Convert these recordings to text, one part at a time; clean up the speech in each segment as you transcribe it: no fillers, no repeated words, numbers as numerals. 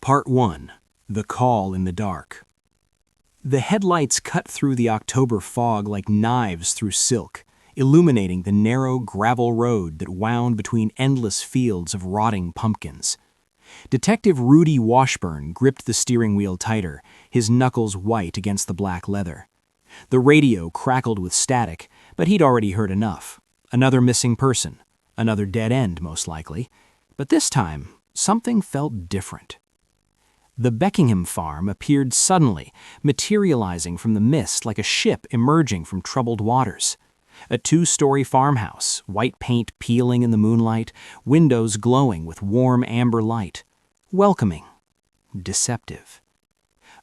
Part 1. The Call in the Dark. The headlights cut through the October fog like knives through silk, illuminating the narrow gravel road that wound between endless fields of rotting pumpkins. Detective Rudy Washborne gripped the steering wheel tighter, his knuckles white against the black leather. The radio crackled with static, but he'd already heard enough. Another missing person, another dead end most likely, but this time something felt different. The Beckingham farm appeared suddenly, materializing from the mist like a ship emerging from troubled waters. A two-story farmhouse, white paint peeling in the moonlight, windows glowing with warm amber light. Welcoming. Deceptive.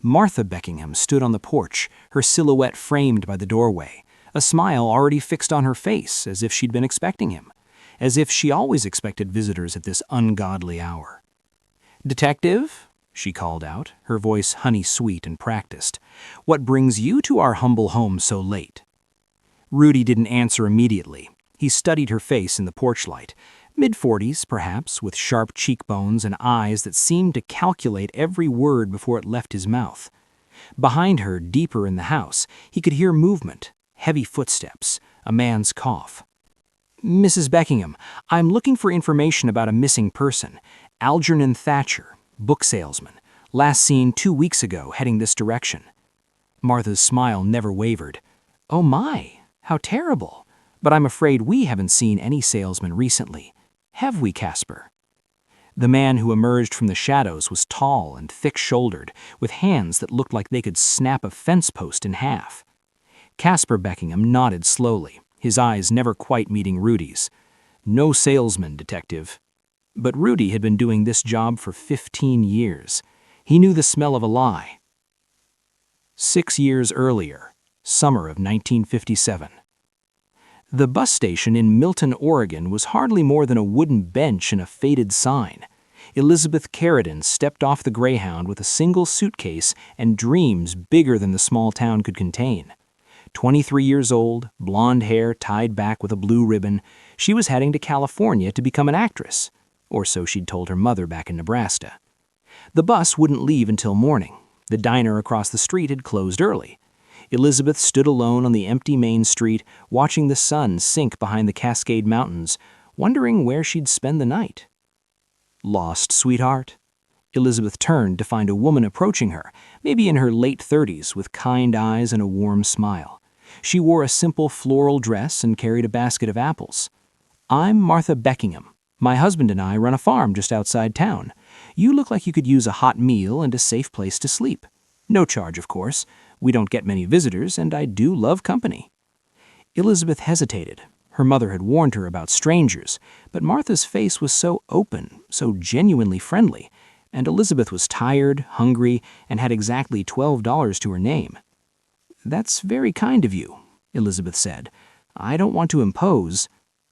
Martha Beckingham stood on the porch, her silhouette framed by the doorway, a smile already fixed on her face as if she'd been expecting him, as if she always expected visitors at this ungodly hour. "Detective?" she called out, her voice honey-sweet and practiced. "What brings you to our humble home so late?" Rudy didn't answer immediately. He studied her face in the porch light, mid-40s perhaps, with sharp cheekbones and eyes that seemed to calculate every word before it left his mouth. Behind her, deeper in the house, he could hear movement, heavy footsteps, a man's cough. "Mrs. Beckingham, I'm looking for information about a missing person, Algernon Thatcher, book salesman, last seen 2 weeks ago heading this direction." Martha's smile never wavered. "Oh my, how terrible. But I'm afraid we haven't seen any salesman recently. Have we, Casper?" The man who emerged from the shadows was tall and thick-shouldered, with hands that looked like they could snap a fence post in half. Casper Beckingham nodded slowly, his eyes never quite meeting Rudy's. "No salesman, detective." But Rudy had been doing this job for 15 years. He knew the smell of a lie. 6 years earlier, summer of 1957. The bus station in Milton, Oregon was hardly more than a wooden bench and a faded sign. Elizabeth Caridin stepped off the Greyhound with a single suitcase and dreams bigger than the small town could contain. 23 years old, blonde hair tied back with a blue ribbon, she was heading to California to become an actress. Or so she'd told her mother back in Nebraska. The bus wouldn't leave until morning. The diner across the street had closed early. Elizabeth stood alone on the empty main street, watching the sun sink behind the Cascade Mountains, wondering where she'd spend the night. Lost, sweetheart? Elizabeth turned to find a woman approaching her, maybe in her late 30s, with kind eyes and a warm smile. She wore a simple floral dress and carried a basket of apples. "I'm Martha Beckingham. My husband and I run a farm just outside town. You look like you could use a hot meal and a safe place to sleep. No charge, of course. We don't get many visitors, and I do love company." Elizabeth hesitated. Her mother had warned her about strangers, but Martha's face was so open, so genuinely friendly, and Elizabeth was tired, hungry, and had exactly $12 to her name. "That's very kind of you," Elizabeth said. "I don't want to impose."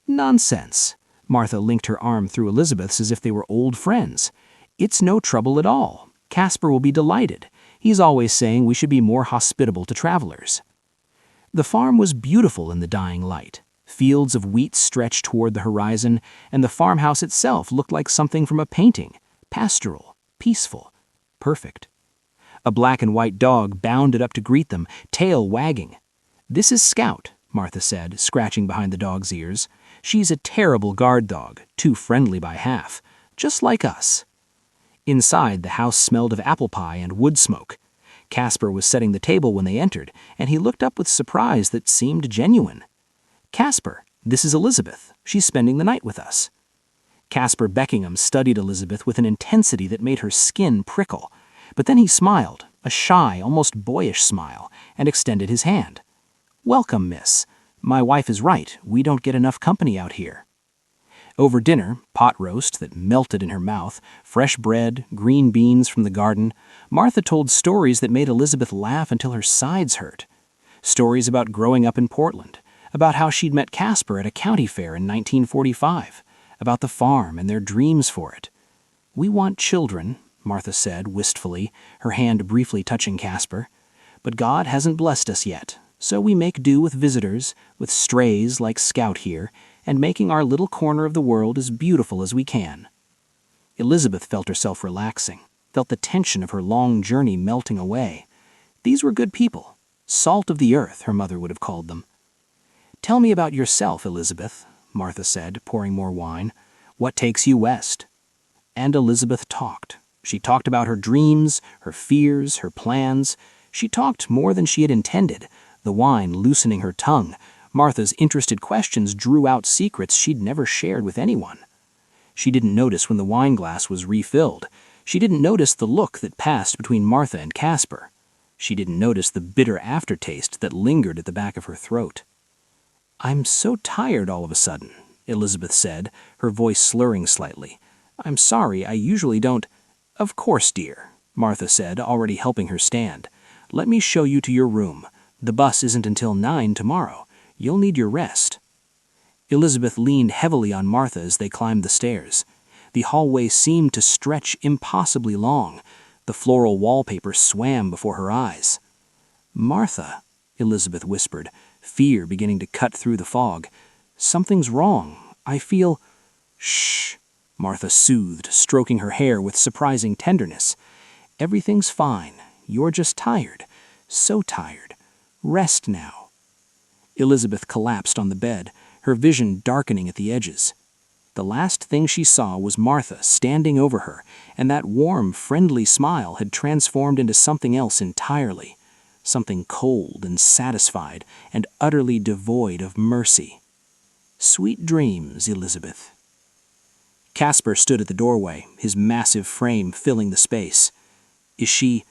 "Nonsense." Martha linked her arm through Elizabeth's as if they were old friends. "It's no trouble at all. Casper will be delighted. He's always saying we should be more hospitable to travelers." The farm was beautiful in the dying light. Fields of wheat stretched toward the horizon, and the farmhouse itself looked like something from a painting. Pastoral, peaceful, perfect. A black and white dog bounded up to greet them, tail wagging. "This is Scout," Martha said, scratching behind the dog's ears. "She's a terrible guard dog, too friendly by half, just like us." Inside, the house smelled of apple pie and wood smoke. Casper was setting the table when they entered, and he looked up with surprise that seemed genuine. "Casper, this is Elizabeth. She's spending the night with us." Casper Beckingham studied Elizabeth with an intensity that made her skin prickle. But then he smiled, a shy, almost boyish smile, and extended his hand. "Welcome, miss. My wife is right. We don't get enough company out here." Over dinner, pot roast that melted in her mouth, fresh bread, green beans from the garden, Martha told stories that made Elizabeth laugh until her sides hurt. Stories about growing up in Portland, about how she'd met Casper at a county fair in 1945, about the farm and their dreams for it. "We want children," Martha said wistfully, her hand briefly touching Casper. "But God hasn't blessed us yet. So we make do with visitors, with strays like Scout here, and making our little corner of the world as beautiful as we can." Elizabeth felt herself relaxing. felt the tension of her long journey melting away. These were good people. Salt of the earth, her mother would have called them. "Tell me about yourself, Elizabeth," Martha said, pouring more wine. "What takes you west?" And Elizabeth talked. She talked about her dreams, her fears, her plans. She talked more than she had intended, the wine loosening her tongue. Martha's interested questions drew out secrets she'd never shared with anyone. She didn't notice when the wine glass was refilled. She didn't notice the look that passed between Martha and Casper. She didn't notice the bitter aftertaste that lingered at the back of her throat. "I'm so tired all of a sudden," Elizabeth said, her voice slurring slightly. "I'm sorry, I usually don't—" "Of course, dear," Martha said, already helping her stand. "Let me show you to your room. The bus isn't until 9 tomorrow. You'll need your rest." Elizabeth leaned heavily on Martha as they climbed the stairs. The hallway seemed to stretch impossibly long. The floral wallpaper swam before her eyes. "Martha," Elizabeth whispered, fear beginning to cut through the fog. "Something's wrong. I feel—" "Shh," Martha soothed, stroking her hair with surprising tenderness. "Everything's fine. You're just tired. So tired. Rest now." Elizabeth collapsed on the bed, her vision darkening at the edges. The last thing she saw was Martha standing over her, and that warm, friendly smile had transformed into something else entirely, something cold and satisfied and utterly devoid of mercy. "Sweet dreams, Elizabeth." Casper stood at the doorway, his massive frame filling the space. "Is she—"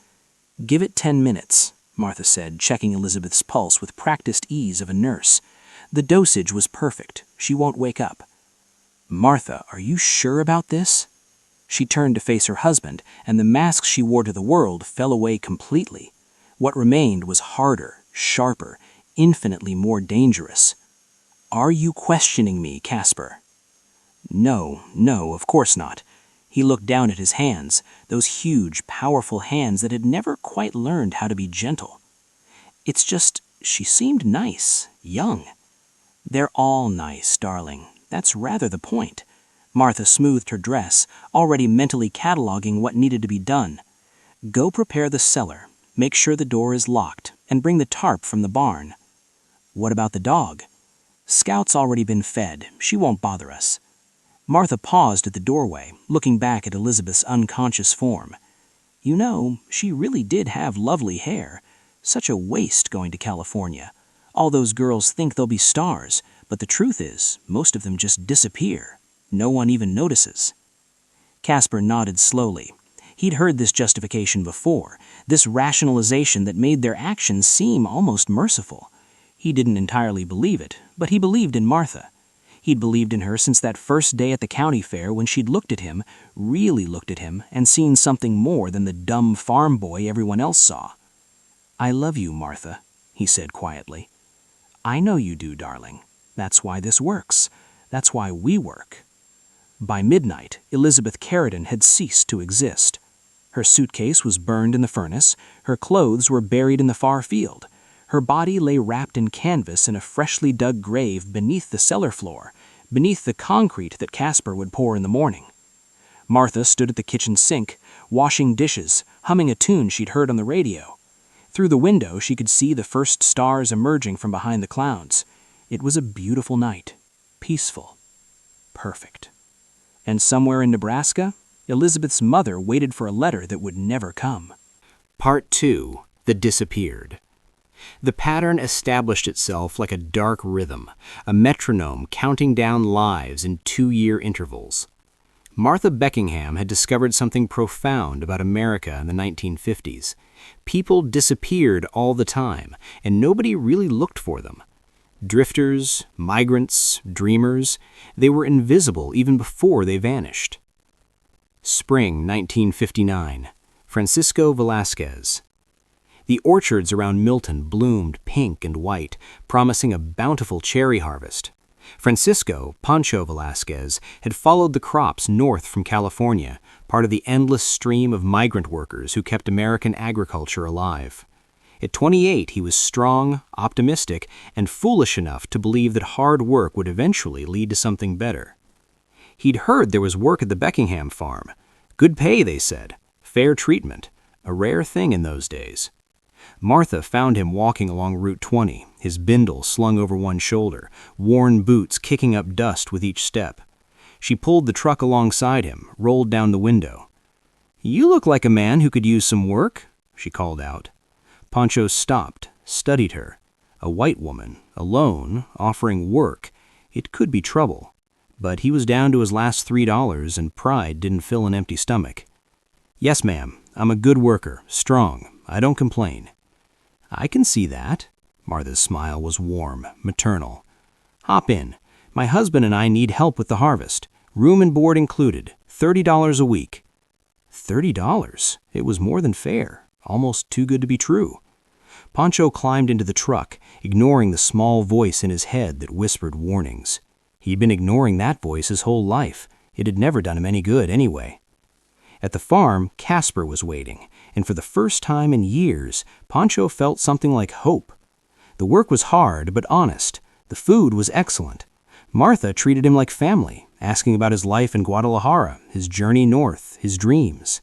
"Give it 10 minutes," Martha said, checking Elizabeth's pulse with practiced ease of a nurse. "The dosage was perfect. She won't wake up." "Martha, are you sure about this?" She turned to face her husband, and the mask she wore to the world fell away completely. What remained was harder, sharper, infinitely more dangerous. "Are you questioning me, Casper?" No, of course not. He looked down at his hands, those huge, powerful hands that had never quite learned how to be gentle. "It's just, she seemed nice, young." "They're all nice, darling. That's rather the point." Martha smoothed her dress, already mentally cataloging what needed to be done. "Go prepare the cellar, make sure the door is locked, and bring the tarp from the barn." "What about the dog?" "Scout's already been fed. She won't bother us." Martha paused at the doorway, looking back at Elizabeth's unconscious form. "You know, she really did have lovely hair. Such a waste going to California. All those girls think they'll be stars, but the truth is, most of them just disappear. No one even notices." Casper nodded slowly. He'd heard this justification before, this rationalization that made their actions seem almost merciful. He didn't entirely believe it, but he believed in Martha. He'd believed in her since that first day at the county fair when she'd looked at him, really looked at him, and seen something more than the dumb farm boy everyone else saw. "I love you, Martha," he said quietly. "I know you do, darling. That's why this works. That's why we work." By midnight, Elizabeth Caridin had ceased to exist. Her suitcase was burned in the furnace, her clothes were buried in the far field. Her body lay wrapped in canvas in a freshly dug grave beneath the cellar floor, beneath the concrete that Casper would pour in the morning. Martha stood at the kitchen sink, washing dishes, humming a tune she'd heard on the radio. Through the window, she could see the first stars emerging from behind the clouds. It was a beautiful night, peaceful, perfect. And somewhere in Nebraska, Elizabeth's mother waited for a letter that would never come. Part 2. The Disappeared. The pattern established itself like a dark rhythm, a metronome counting down lives in 2-year intervals. Martha Beckingham had discovered something profound about America in the 1950s. People disappeared all the time, and nobody really looked for them. Drifters, migrants, dreamers, they were invisible even before they vanished. Spring 1959. Francisco Velasquez. The orchards around Milton bloomed pink and white, promising a bountiful cherry harvest. Francisco, Pancho Velasquez, had followed the crops north from California, part of the endless stream of migrant workers who kept American agriculture alive. At 28, he was strong, optimistic, and foolish enough to believe that hard work would eventually lead to something better. He'd heard there was work at the Beckingham farm. Good pay, they said. Fair treatment, a rare thing in those days. Martha found him walking along Route 20, his bindle slung over one shoulder, worn boots kicking up dust with each step. She pulled the truck alongside him, rolled down the window. "You look like a man who could use some work," she called out. Pancho stopped, studied her. A white woman, alone, offering work. It could be trouble. But he was down to his last $3, and pride didn't fill an empty stomach. "Yes, ma'am. I'm a good worker, strong. I don't complain." "I can see that." Martha's smile was warm, maternal. "Hop in. My husband and I need help with the harvest. Room and board included. $30 a week." $30? It was more than fair. Almost too good to be true. Pancho climbed into the truck, ignoring the small voice in his head that whispered warnings. He'd been ignoring that voice his whole life. It had never done him any good anyway. At the farm, Casper was waiting, and for the first time in years, Pancho felt something like hope. The work was hard, but honest. The food was excellent. Martha treated him like family, asking about his life in Guadalajara, his journey north, his dreams.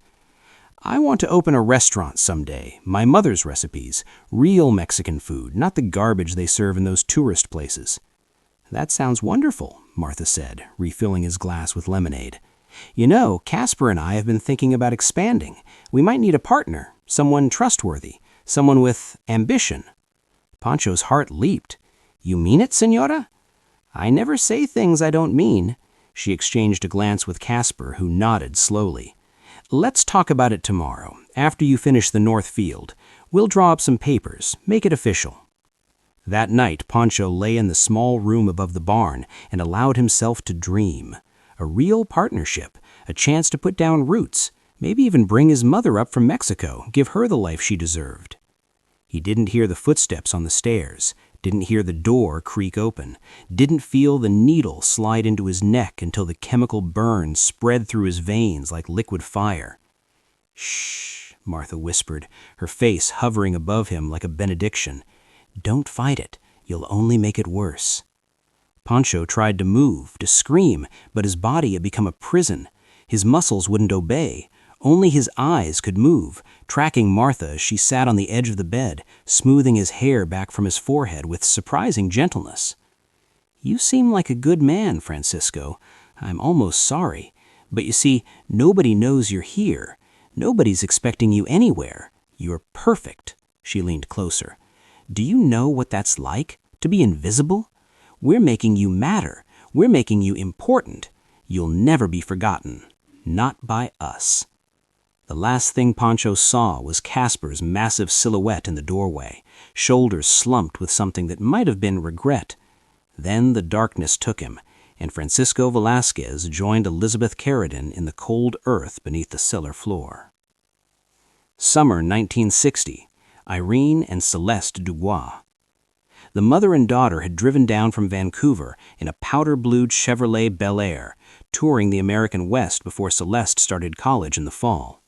"I want to open a restaurant someday, my mother's recipes, real Mexican food, not the garbage they serve in those tourist places." "That sounds wonderful," Martha said, refilling his glass with lemonade. "You know, Casper and I have been thinking about expanding. We might need a partner, someone trustworthy, someone with ambition." Pancho's heart leaped. "You mean it, señora?" "I never say things I don't mean." She exchanged a glance with Casper, who nodded slowly. "Let's talk about it tomorrow, after you finish the north field. We'll draw up some papers, make it official." That night, Pancho lay in the small room above the barn and allowed himself to dream. A real partnership, a chance to put down roots, maybe even bring his mother up from Mexico, give her the life she deserved. He didn't hear the footsteps on the stairs, didn't hear the door creak open, didn't feel the needle slide into his neck until the chemical burn spread through his veins like liquid fire. "Shh," Martha whispered, her face hovering above him like a benediction. "Don't fight it. You'll only make it worse." Pancho tried to move, to scream, but his body had become a prison. His muscles wouldn't obey. Only his eyes could move, tracking Martha as she sat on the edge of the bed, smoothing his hair back from his forehead with surprising gentleness. "You seem like a good man, Francisco. I'm almost sorry. But you see, nobody knows you're here. Nobody's expecting you anywhere. You're perfect." She leaned closer. "Do you know what that's like, to be invisible? We're making you matter. We're making you important. You'll never be forgotten. Not by us." The last thing Pancho saw was Casper's massive silhouette in the doorway, shoulders slumped with something that might have been regret. Then the darkness took him, and Francisco Velasquez joined Elizabeth Caridin in the cold earth beneath the cellar floor. Summer 1960. Irene and Celeste Dubois. The mother and daughter had driven down from Vancouver in a powder-blued Chevrolet Bel Air, touring the American West before Celeste started college in the fall.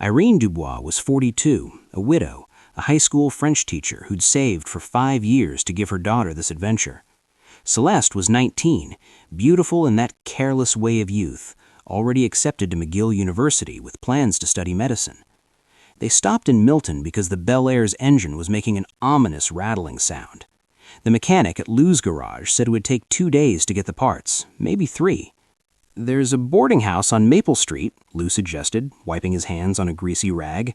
Irene Dubois was 42, a widow, a high school French teacher who'd saved for 5 years to give her daughter this adventure. Celeste was 19, beautiful in that careless way of youth, already accepted to McGill University with plans to study medicine. They stopped in Milton because the Bel Air's engine was making an ominous rattling sound. The mechanic at Lou's garage said it would take 2 days to get the parts, maybe 3. "There's a boarding house on Maple Street," Lou suggested, wiping his hands on a greasy rag.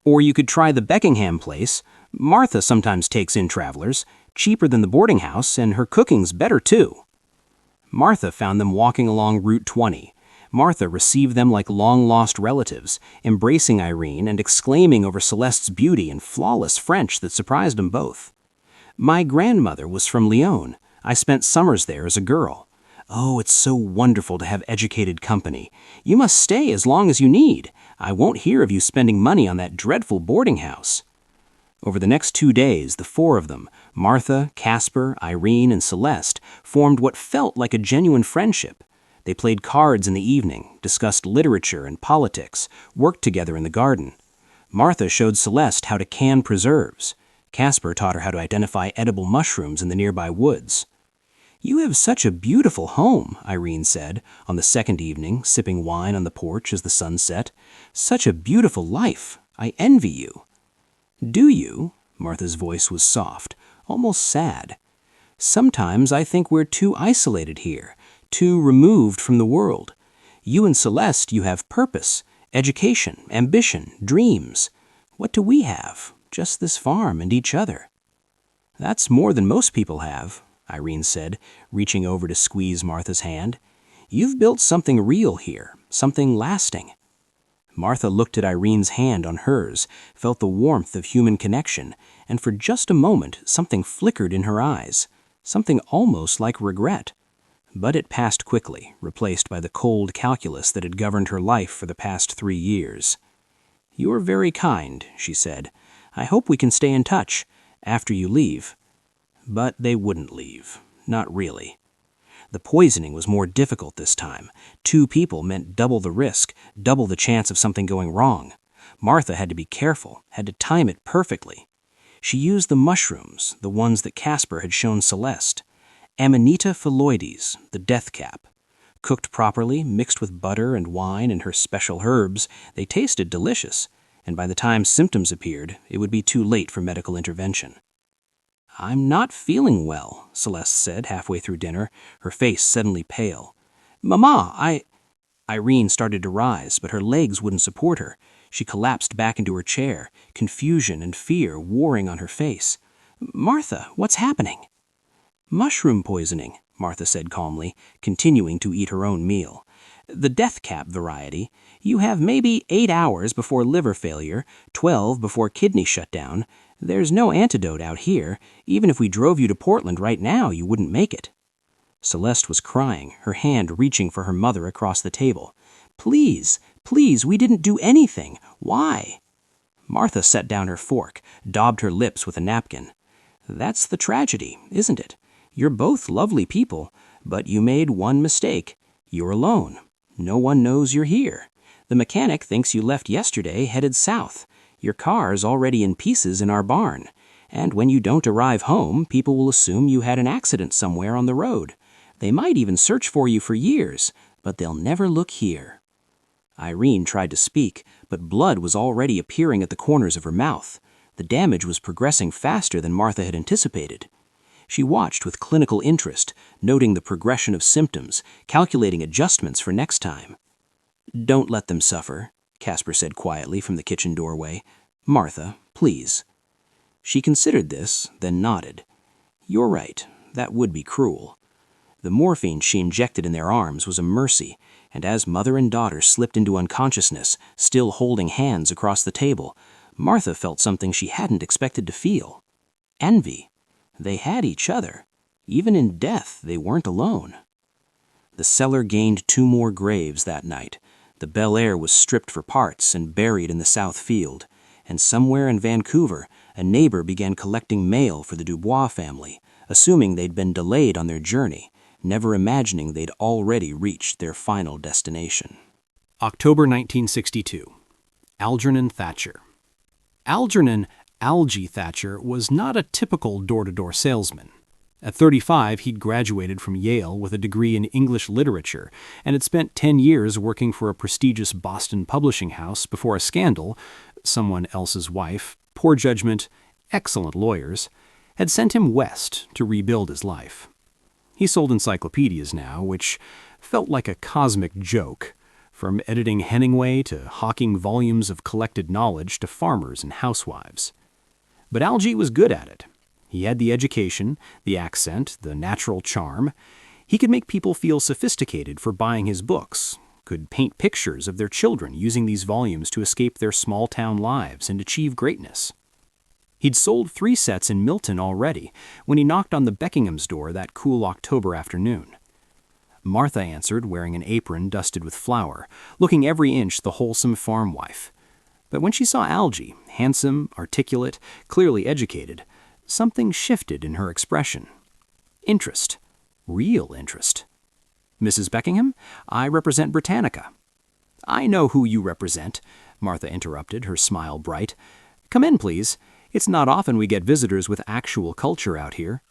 "Or you could try the Beckingham place. Martha sometimes takes in travelers. Cheaper than the boarding house, and her cooking's better too." Martha found them walking along Route 20. Martha received them like long-lost relatives, embracing Irene and exclaiming over Celeste's beauty in flawless French that surprised them both. "My grandmother was from Lyon. I spent summers there as a girl. Oh, it's so wonderful to have educated company. You must stay as long as you need. I won't hear of you spending money on that dreadful boarding house." Over the next 2 days, the 4 of them, Martha, Casper, Irene, and Celeste, formed what felt like a genuine friendship. They played cards in the evening, discussed literature and politics, worked together in the garden. Martha showed Celeste how to can preserves. Casper taught her how to identify edible mushrooms in the nearby woods. "You have such a beautiful home," Irene said, on the second evening, sipping wine on the porch as the sun set. "Such a beautiful life. I envy you." "Do you?" Martha's voice was soft, almost sad. "Sometimes I think we're too isolated here, too removed from the world. You and Celeste, you have purpose, education, ambition, dreams. What do we have? Just this farm and each other." "That's more than most people have," Irene said, reaching over to squeeze Martha's hand. "You've built something real here, something lasting." Martha looked at Irene's hand on hers, felt the warmth of human connection, and for just a moment something flickered in her eyes, something almost like regret. But it passed quickly, replaced by the cold calculus that had governed her life for the past 3 years. "You're very kind," she said. "I hope we can stay in touch, after you leave." But they wouldn't leave. Not really. The poisoning was more difficult this time. 2 people meant double the risk, double the chance of something going wrong. Martha had to be careful, had to time it perfectly. She used the mushrooms, the ones that Casper had shown Celeste. Amanita phalloides, the death cap. Cooked properly, mixed with butter and wine and her special herbs, they tasted delicious, and by the time symptoms appeared, it would be too late for medical intervention. "I'm not feeling well," Celeste said halfway through dinner, her face suddenly pale. "Mama, Irene started to rise, but her legs wouldn't support her. She collapsed back into her chair, confusion and fear warring on her face. "Martha, what's happening?" "Mushroom poisoning," Martha said calmly, continuing to eat her own meal. "The death cap variety. You have maybe 8 hours before liver failure, 12 before kidney shutdown. There's no antidote out here. Even if we drove you to Portland right now, you wouldn't make it." Celeste was crying, her hand reaching for her mother across the table. "Please, please, we didn't do anything. Why?" Martha set down her fork, daubed her lips with a napkin. "That's the tragedy, isn't it? You're both lovely people, but you made one mistake. You're alone. No one knows you're here. The mechanic thinks you left yesterday headed south. Your car's already in pieces in our barn. And when you don't arrive home, people will assume you had an accident somewhere on the road. They might even search for you for years, but they'll never look here." Irene tried to speak, but blood was already appearing at the corners of her mouth. The damage was progressing faster than Martha had anticipated. She watched with clinical interest, noting the progression of symptoms, calculating adjustments for next time. "Don't let them suffer," Casper said quietly from the kitchen doorway. "Martha, please." She considered this, then nodded. "You're right. That would be cruel." The morphine she injected in their arms was a mercy, and as mother and daughter slipped into unconsciousness, still holding hands across the table, Martha felt something she hadn't expected to feel. Envy. They had each other. Even in death, they weren't alone. The cellar gained 2 more graves that night. The Bel Air was stripped for parts and buried in the south field. And somewhere in Vancouver, a neighbor began collecting mail for the Dubois family, assuming they'd been delayed on their journey, never imagining they'd already reached their final destination. October 1962. Algernon Thatcher. Algernon Algie Thatcher was not a typical door-to-door salesman. At 35, he'd graduated from Yale with a degree in English literature and had spent 10 years working for a prestigious Boston publishing house before a scandal, someone else's wife, poor judgment, excellent lawyers, had sent him west to rebuild his life. He sold encyclopedias now, which felt like a cosmic joke, from editing Hemingway to hawking volumes of collected knowledge to farmers and housewives. But Algie was good at it. He had the education, the accent, the natural charm. He could make people feel sophisticated for buying his books, could paint pictures of their children using these volumes to escape their small-town lives and achieve greatness. He'd sold 3 sets in Milton already when he knocked on the Beckingham's door that cool October afternoon. Martha answered, wearing an apron dusted with flour, looking every inch the wholesome farm wife. But when she saw Algie, handsome, articulate, clearly educated, something shifted in her expression. Interest. Real interest. "Mrs. Beckingham, I represent Britannica." "I know who you represent," Martha interrupted, her smile bright. "Come in, please. It's not often we get visitors with actual culture out here."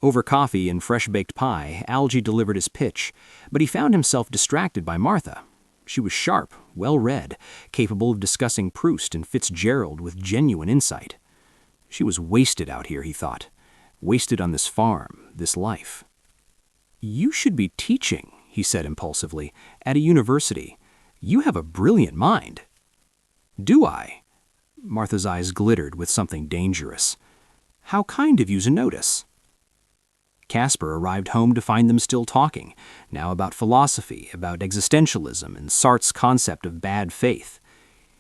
Over coffee and fresh-baked pie, Algy delivered his pitch, but he found himself distracted by Martha. She was sharp, well-read, capable of discussing Proust and Fitzgerald with genuine insight. She was wasted out here, he thought. Wasted on this farm, this life. "You should be teaching," he said impulsively, "at a university. You have a brilliant mind." "Do I?" Martha's eyes glittered with something dangerous. "How kind of you to notice." Casper arrived home to find them still talking, now about philosophy, about existentialism, and Sartre's concept of bad faith.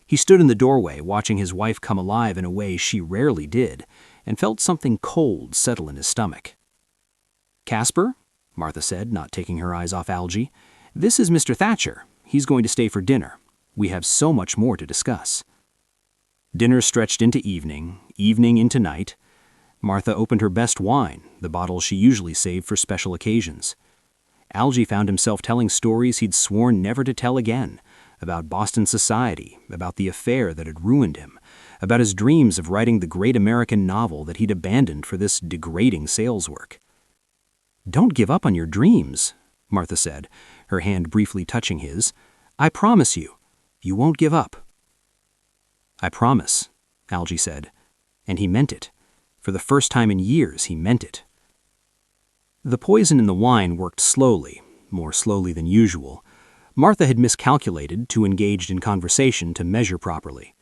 He stood in the doorway, watching his wife come alive in a way she rarely did, and felt something cold settle in his stomach. "Casper," Martha said, not taking her eyes off Algy, "this is Mr. Thatcher. He's going to stay for dinner. We have so much more to discuss." Dinner stretched into evening, evening into night. Martha opened her best wine, the bottle she usually saved for special occasions. Algy found himself telling stories he'd sworn never to tell again, about Boston society, about the affair that had ruined him, about his dreams of writing the great American novel that he'd abandoned for this degrading sales work. "Don't give up on your dreams," Martha said, her hand briefly touching his. "I promise you, you won't give up." "I promise," Algy said, and he meant it. For the first time in years, he meant it. The poison in the wine worked slowly, more slowly than usual. Martha had miscalculated, too engaged in conversation to measure properly.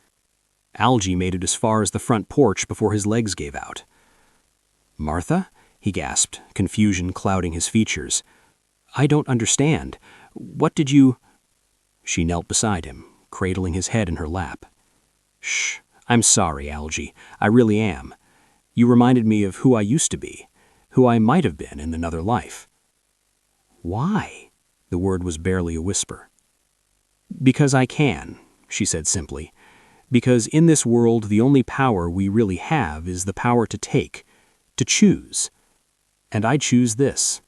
Algy made it as far as the front porch before his legs gave out. "Martha?" he gasped, confusion clouding his features. "I don't understand. What did you—" She knelt beside him, cradling his head in her lap. "Shh, I'm sorry, Algy. I really am. You reminded me of who I used to be, who I might have been in another life." "Why?" The word was barely a whisper. "Because I can," she said simply. "Because in this world the only power we really have is the power to take, to choose. And I choose this."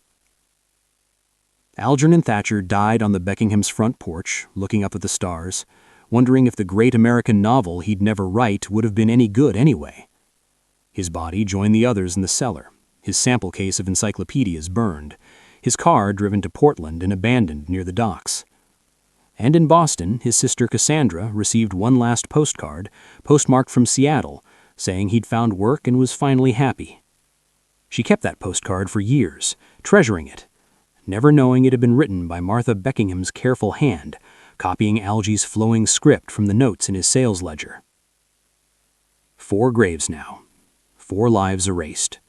Algernon Thatcher died on the Beckingham's front porch, looking up at the stars, wondering if the great American novel he'd never write would have been any good anyway. His body joined the others in the cellar, his sample case of encyclopedias burned, his car driven to Portland and abandoned near the docks. And in Boston, his sister Cassandra received one last postcard, postmarked from Seattle, saying he'd found work and was finally happy. She kept that postcard for years, treasuring it, never knowing it had been written by Martha Beckingham's careful hand, copying Algy's flowing script from the notes in his sales ledger. 4 graves now. 4 lives erased,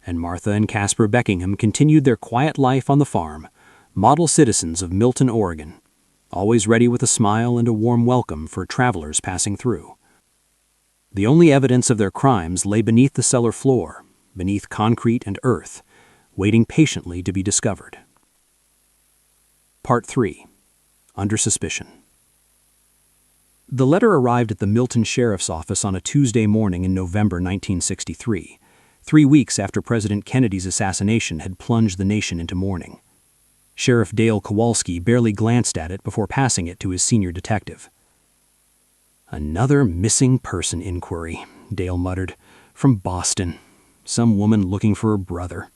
and Martha and Casper Beckingham continued their quiet life on the farm, model citizens of Milton, Oregon, always ready with a smile and a warm welcome for travelers passing through. The only evidence of their crimes lay beneath the cellar floor, beneath concrete and earth, waiting patiently to be discovered. Part 3. Under Suspicion. The letter arrived at the Milton Sheriff's Office on a Tuesday morning in November 1963, 3 weeks after President Kennedy's assassination had plunged the nation into mourning. Sheriff Dale Kowalski barely glanced at it before passing it to his senior detective. "Another missing person inquiry," Dale muttered. "From Boston. Some woman looking for her brother."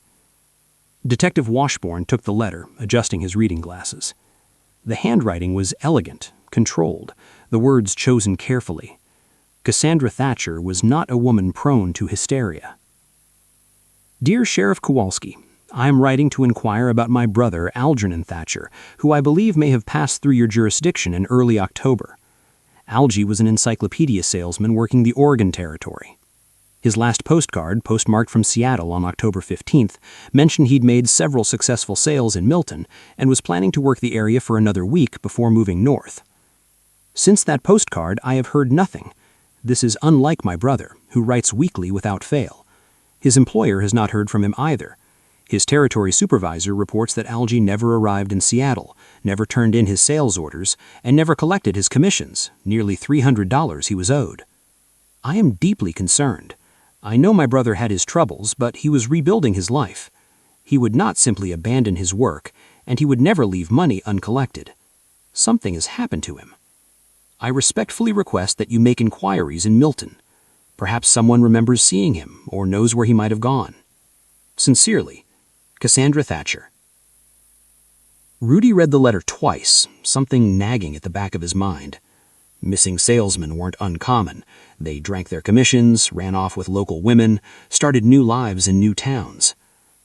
Detective Washborne took the letter, adjusting his reading glasses. The handwriting was elegant, controlled, the words chosen carefully. Cassandra Thatcher was not a woman prone to hysteria. "Dear Sheriff Kowalski, I am writing to inquire about my brother Algernon Thatcher, who I believe may have passed through your jurisdiction in early October. Algy was an encyclopedia salesman working the Oregon Territory. His last postcard, postmarked from Seattle on October 15th, mentioned he'd made several successful sales in Milton and was planning to work the area for another week before moving north. Since that postcard, I have heard nothing. This is unlike my brother, who writes weekly without fail. His employer has not heard from him either. His territory supervisor reports that Algy never arrived in Seattle, never turned in his sales orders, and never collected his commissions, nearly $300 he was owed. I am deeply concerned. I know my brother had his troubles, but he was rebuilding his life. He would not simply abandon his work, and he would never leave money uncollected. Something has happened to him. I respectfully request that you make inquiries in Milton. Perhaps someone remembers seeing him or knows where he might have gone. Sincerely, Cassandra Thatcher. Rudy read the letter twice, something nagging at the back of his mind. Missing salesmen weren't uncommon. They drank their commissions, ran off with local women, started new lives in new towns.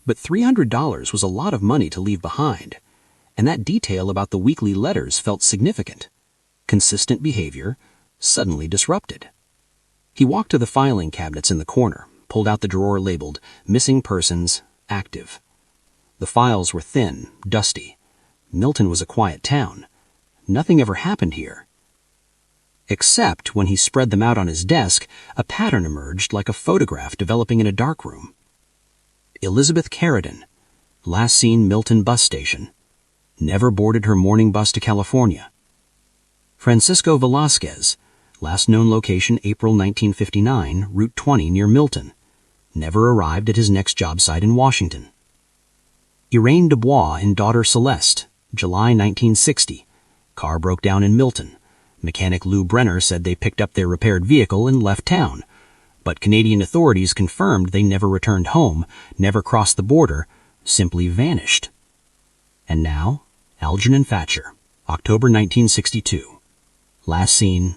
But $300 was a lot of money to leave behind, and that detail about the weekly letters felt significant. Consistent behavior, suddenly disrupted. He walked to the filing cabinets in the corner, pulled out the drawer labeled Missing Persons, Active. The files were thin, dusty. Milton was a quiet town. Nothing ever happened here. Except when he spread them out on his desk, a pattern emerged like a photograph developing in a darkroom. Elizabeth Caridin, last seen Milton bus station. Never boarded her morning bus to California. Francisco Velasquez, last known location April 1959, Route 20 near Milton. Never arrived at his next job site in Washington. Irene Dubois and daughter Celeste, July 1960. Car broke down in Milton. Mechanic Lou Brenner said they picked up their repaired vehicle and left town. But Canadian authorities confirmed they never returned home, never crossed the border, simply vanished. And now, Algernon Thatcher, October 1962. Last seen,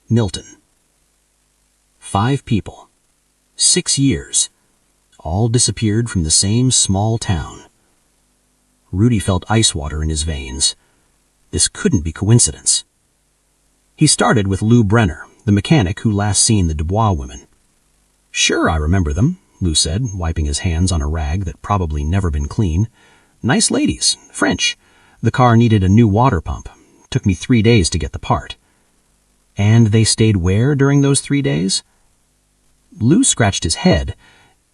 Milton. 5 people. 6 years. All disappeared from the same small town. Rudy felt ice water in his veins. This couldn't be coincidence. He started with Lou Brenner, the mechanic who last seen the Dubois women. "Sure, I remember them," Lou said, wiping his hands on a rag that probably never been clean. "Nice ladies, French. The car needed a new water pump. Took me 3 days to get the part." "And they stayed where during those 3 days?" Lou scratched his head.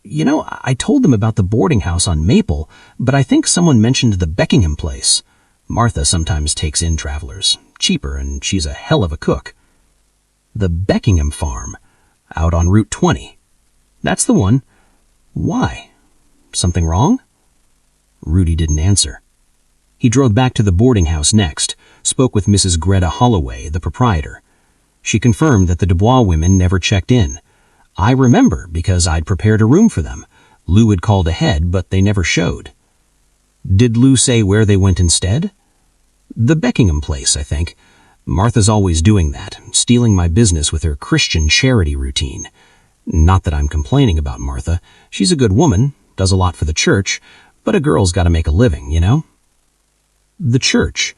"You know, I told them about the boarding house on Maple, but I think someone mentioned the Beckingham place. Martha sometimes takes in travelers. Cheaper, and she's a hell of a cook." "The Beckingham farm, out on Route 20. "That's the one. Why? Something wrong?" Rudy didn't answer. He drove back to the boarding house next, spoke with Mrs. Greta Holloway, the proprietor. She confirmed that the Dubois women never checked in. "I remember because I'd prepared a room for them. Lou had called ahead, but they never showed." "Did Lou say where they went instead?" "The Beckingham place, I think. Martha's always doing that, stealing my business with her Christian charity routine. Not that I'm complaining about Martha. She's a good woman, does a lot for the church, but a girl's got to make a living, you know?" The church.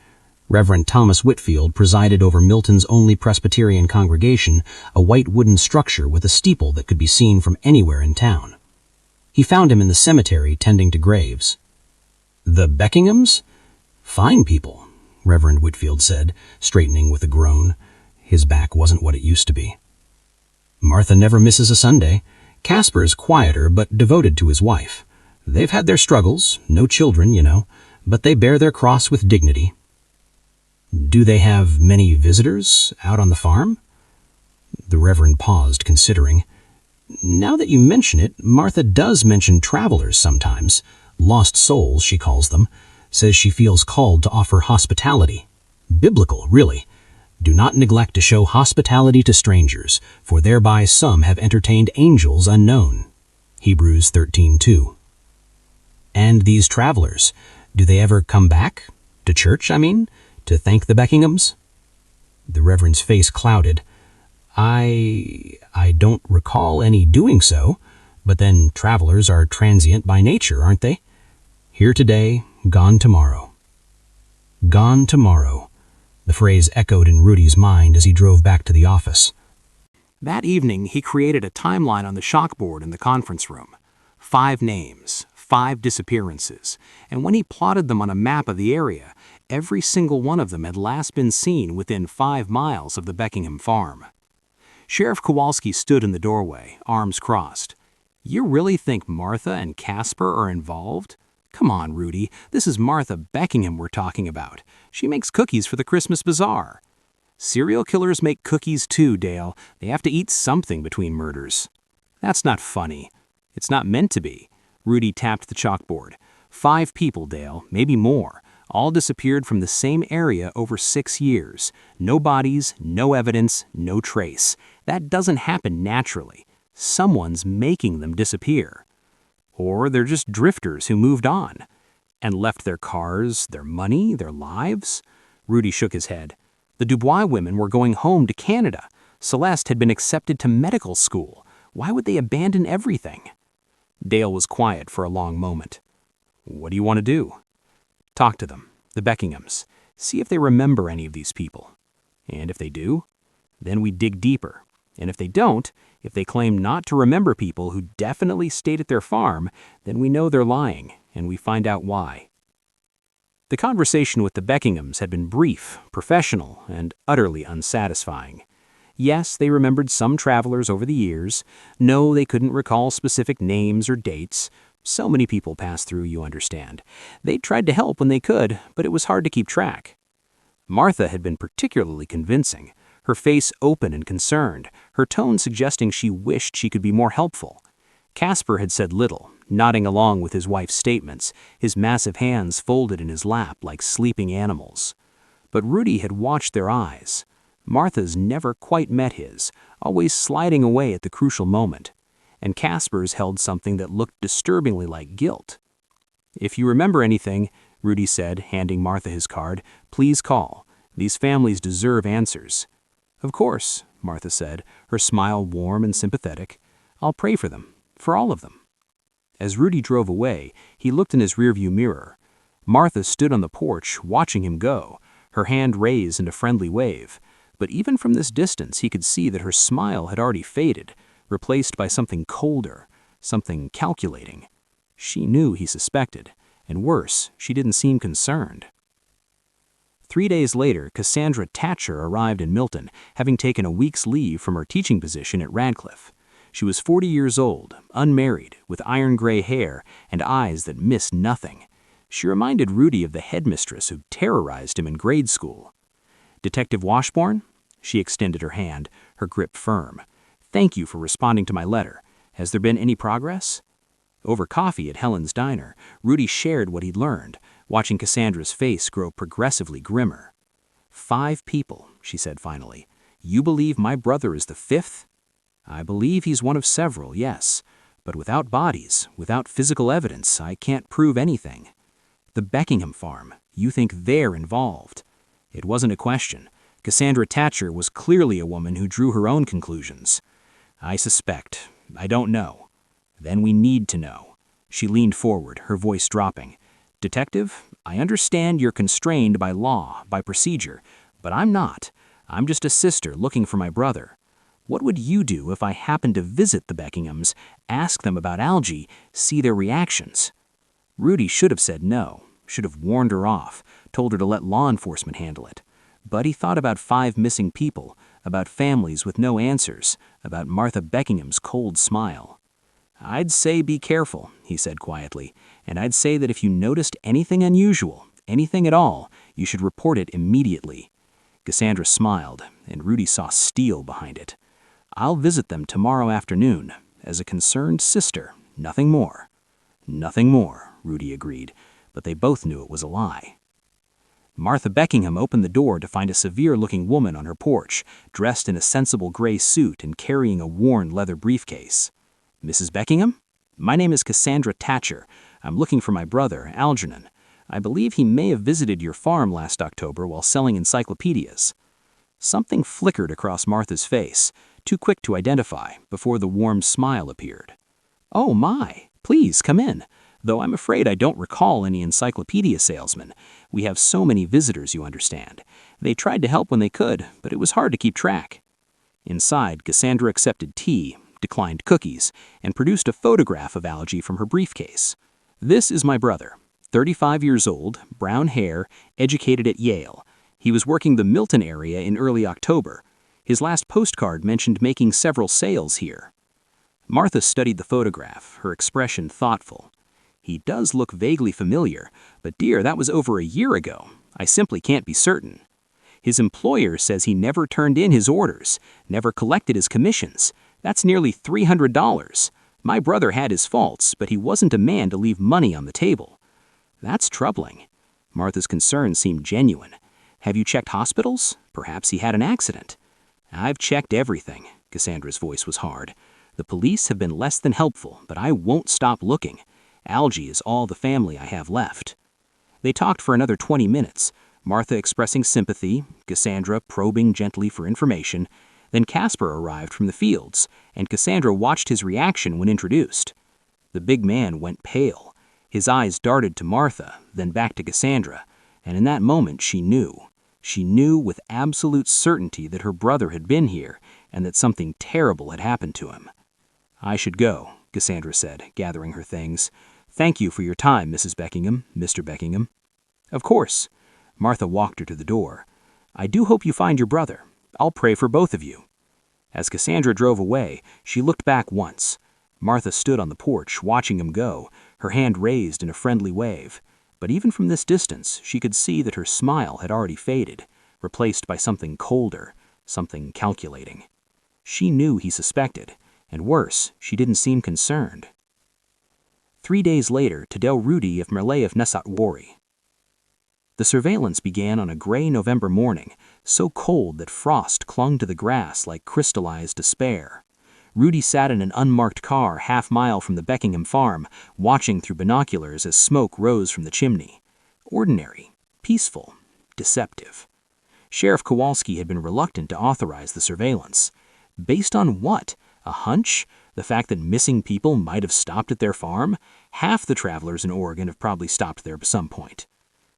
Reverend Thomas Whitfield presided over Milton's only Presbyterian congregation, a white wooden structure with a steeple that could be seen from anywhere in town. He found him in the cemetery tending to graves. "The Beckinghams? Fine people," Reverend Whitfield said, straightening with a groan. His back wasn't what it used to be. "Martha never misses a Sunday. Casper's quieter but devoted to his wife. They've had their struggles, no children, you know, but they bear their cross with dignity." "Do they have many visitors out on the farm?" The Reverend paused, considering. "Now that you mention it, Martha does mention travelers sometimes. Lost souls, she calls them. Says she feels called to offer hospitality. Biblical, really. Do not neglect to show hospitality to strangers, for thereby some have entertained angels unknown. Hebrews 13:2. "And these travelers, do they ever come back? To church, I mean? To thank the Beckinghams?" The Reverend's face clouded. I don't recall any doing so, but then travelers are transient by nature, aren't they? Here today, gone tomorrow." Gone tomorrow. The phrase echoed in Rudy's mind as he drove back to the office. That evening, he created a timeline on the chalkboard in the conference room. 5 names, 5 disappearances, and when he plotted them on a map of the area, every single one of them had last been seen within 5 miles of the Beckingham farm. Sheriff Kowalski stood in the doorway, arms crossed. "You really think Martha and Casper are involved? Come on, Rudy, this is Martha Beckingham we're talking about. She makes cookies for the Christmas bazaar." "Serial killers make cookies too, Dale. They have to eat something between murders." "That's not funny. It's not meant to be." Rudy tapped the chalkboard. 5 people, Dale, maybe more. All disappeared from the same area over 6 years. No bodies, no evidence, no trace. That doesn't happen naturally. Someone's making them disappear. Or they're just drifters who moved on and left their cars, their money, their lives? Rudy shook his head. The Dubois women were going home to Canada. Celeste had been accepted to medical school. Why would they abandon everything? Dale was quiet for a long moment. What do you want to do? Talk to them, the Beckinghams. See if they remember any of these people. And if they do, then we dig deeper. And if they don't, if they claim not to remember people who definitely stayed at their farm, then we know they're lying, and we find out why. The conversation with the Beckinghams had been brief, professional, and utterly unsatisfying. Yes, they remembered some travelers over the years. No, they couldn't recall specific names or dates. So many people passed through, you understand. They tried to help when they could, but it was hard to keep track. Martha had been particularly convincing, her face open and concerned, her tone suggesting she wished she could be more helpful. Casper had said little, nodding along with his wife's statements, his massive hands folded in his lap like sleeping animals. But Rudy had watched their eyes. Martha's never quite met his, always sliding away at the crucial moment, and Casper's held something that looked disturbingly like guilt. If you remember anything, Rudy said, handing Martha his card, please call. These families deserve answers. Of course, Martha said, her smile warm and sympathetic. I'll pray for them, for all of them. As Rudy drove away, he looked in his rearview mirror. Martha stood on the porch, watching him go, her hand raised in a friendly wave. But even from this distance, he could see that her smile had already faded, replaced by something colder, something calculating. She knew he suspected, and worse, she didn't seem concerned. 3 days later, Cassandra Thatcher arrived in Milton, having taken a week's leave from her teaching position at Radcliffe. She was 40 years old, unmarried, with iron-gray hair and eyes that missed nothing. She reminded Rudy of the headmistress who terrorized him in grade school. Detective Washborne? She extended her hand, her grip firm. Thank you for responding to my letter. Has there been any progress? Over coffee at Helen's diner, Rudy shared what he'd learned, watching Cassandra's face grow progressively grimmer. 5 people, she said finally. You believe my brother is the 5th? I believe he's one of several, yes. But without bodies, without physical evidence, I can't prove anything. The Beckingham farm, you think they're involved. It wasn't a question. Cassandra Thatcher was clearly a woman who drew her own conclusions. I suspect. I don't know. Then we need to know. She leaned forward, her voice dropping. Detective, I understand you're constrained by law, by procedure, but I'm not. I'm just a sister looking for my brother. What would you do if I happened to visit the Beckinghams, ask them about Algie, see their reactions? Rudy should have said no, should have warned her off, told her to let law enforcement handle it. But he thought about 5 missing people, about families with no answers, about Martha Beckingham's cold smile. I'd say be careful, he said quietly, and I'd say that if you noticed anything unusual, anything at all, you should report it immediately. Cassandra smiled, and Rudy saw steel behind it. I'll visit them tomorrow afternoon, as a concerned sister, nothing more. Nothing more, Rudy agreed, but they both knew it was a lie. Martha Beckingham opened the door to find a severe-looking woman on her porch, dressed in a sensible gray suit and carrying a worn leather briefcase. Mrs. Beckingham? My name is Cassandra Thatcher. I'm looking for my brother, Algernon. I believe he may have visited your farm last October while selling encyclopedias. Something flickered across Martha's face, too quick to identify, before the warm smile appeared. Oh my, please come in. Though I'm afraid I don't recall any encyclopedia salesman. We have so many visitors, you understand. They tried to help when they could, but it was hard to keep track. Inside, Cassandra accepted tea, declined cookies, and produced a photograph of Algie from her briefcase. This is my brother, 35 years old, brown hair, educated at Yale. He was working the Milton area in early October. His last postcard mentioned making several sales here. Martha studied the photograph, her expression thoughtful. He does look vaguely familiar, but dear, that was over a year ago. I simply can't be certain. His employer says he never turned in his orders, never collected his commissions. That's nearly $300. My brother had his faults, but he wasn't a man to leave money on the table. That's troubling. Martha's concern seemed genuine. Have you checked hospitals? Perhaps he had an accident. I've checked everything. Cassandra's voice was hard. The police have been less than helpful, but I won't stop looking. Algie is all the family I have left." They talked for another 20 minutes, Martha expressing sympathy, Cassandra probing gently for information. Then Casper arrived from the fields, and Cassandra watched his reaction when introduced. The big man went pale. His eyes darted to Martha, then back to Cassandra, and in that moment she knew. She knew with absolute certainty that her brother had been here, and that something terrible had happened to him. "I should go," Cassandra said, gathering her things. "Thank you for your time, Mrs. Beckingham, Mr. Beckingham." "Of course." Martha walked her to the door. "I do hope you find your brother. I'll pray for both of you." As Cassandra drove away, she looked back once. Martha stood on the porch, watching him go, her hand raised in a friendly wave. But even from this distance, she could see that her smile had already faded, replaced by something colder, something calculating. She knew he suspected, and worse, she didn't seem concerned. 3 days later, to Del Rudy of Merle of Nesat Wari. The surveillance began on a gray November morning, so cold that frost clung to the grass like crystallized despair. Rudy sat in an unmarked car half-mile from the Beckingham farm, watching through binoculars as smoke rose from the chimney. Ordinary, peaceful, deceptive. Sheriff Kowalski had been reluctant to authorize the surveillance. Based on what? A hunch? The fact that missing people might have stopped at their farm? Half the travelers in Oregon have probably stopped there at some point.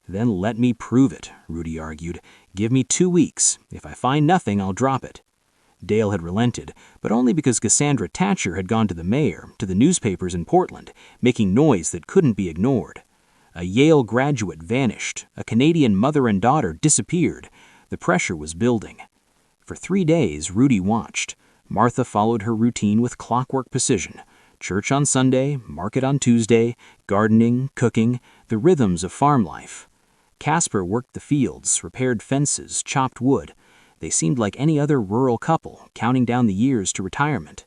"Then let me prove it," Rudy argued. "Give me 2 weeks. If I find nothing, I'll drop it." Dale had relented, but only because Cassandra Thatcher had gone to the mayor, to the newspapers in Portland, making noise that couldn't be ignored. A Yale graduate vanished. A Canadian mother and daughter disappeared. The pressure was building. For 3 days, Rudy watched. Martha followed her routine with clockwork precision. Church on Sunday, market on Tuesday, gardening, cooking, the rhythms of farm life. Casper worked the fields, repaired fences, chopped wood. They seemed like any other rural couple, counting down the years to retirement.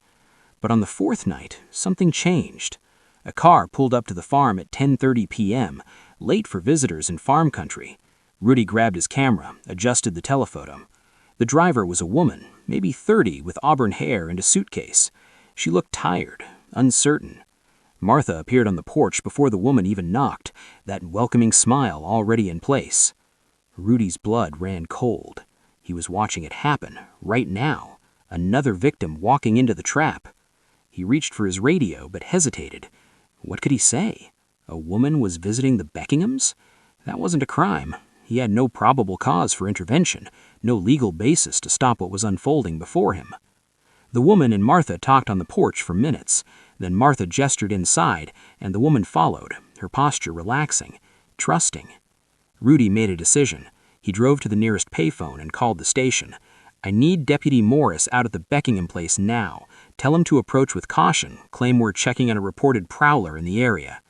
But on the 4th night, something changed. A car pulled up to the farm at 10:30 p.m., late for visitors in farm country. Rudy grabbed his camera, adjusted the telephoto. The driver was a woman, maybe 30, with auburn hair and a suitcase. She looked tired, uncertain. Martha appeared on the porch before the woman even knocked, that welcoming smile already in place. Rudy's blood ran cold. He was watching it happen, right now. Another victim walking into the trap. He reached for his radio, but hesitated. What could he say? A woman was visiting the Beckinghams? That wasn't a crime. He had no probable cause for intervention, no legal basis to stop what was unfolding before him. The woman and Martha talked on the porch for minutes. Then Martha gestured inside, and the woman followed, her posture relaxing, trusting. Rudy made a decision. He drove to the nearest payphone and called the station. "I need Deputy Morris out at the Beckingham place now. Tell him to approach with caution. Claim we're checking on a reported prowler in the area."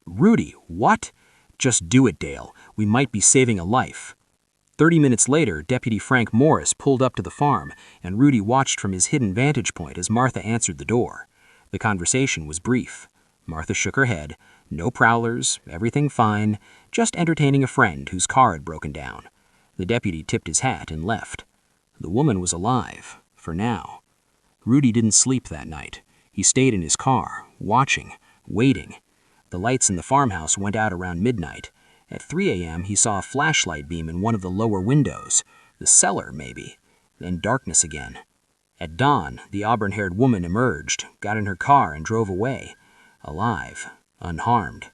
"Rudy, what?" "Just do it, Dale. We might be saving a life." 30 minutes later, Deputy Frank Morris pulled up to the farm, and Rudy watched from his hidden vantage point as Martha answered the door. The conversation was brief. Martha shook her head. No prowlers, everything fine, just entertaining a friend whose car had broken down. The deputy tipped his hat and left. The woman was alive, for now. Rudy didn't sleep that night. He stayed in his car, watching, waiting. The lights in the farmhouse went out around midnight. At 3 a.m., he saw a flashlight beam in one of the lower windows. The cellar, maybe. Then darkness again. At dawn, the auburn-haired woman emerged, got in her car and drove away. Alive, unharmed.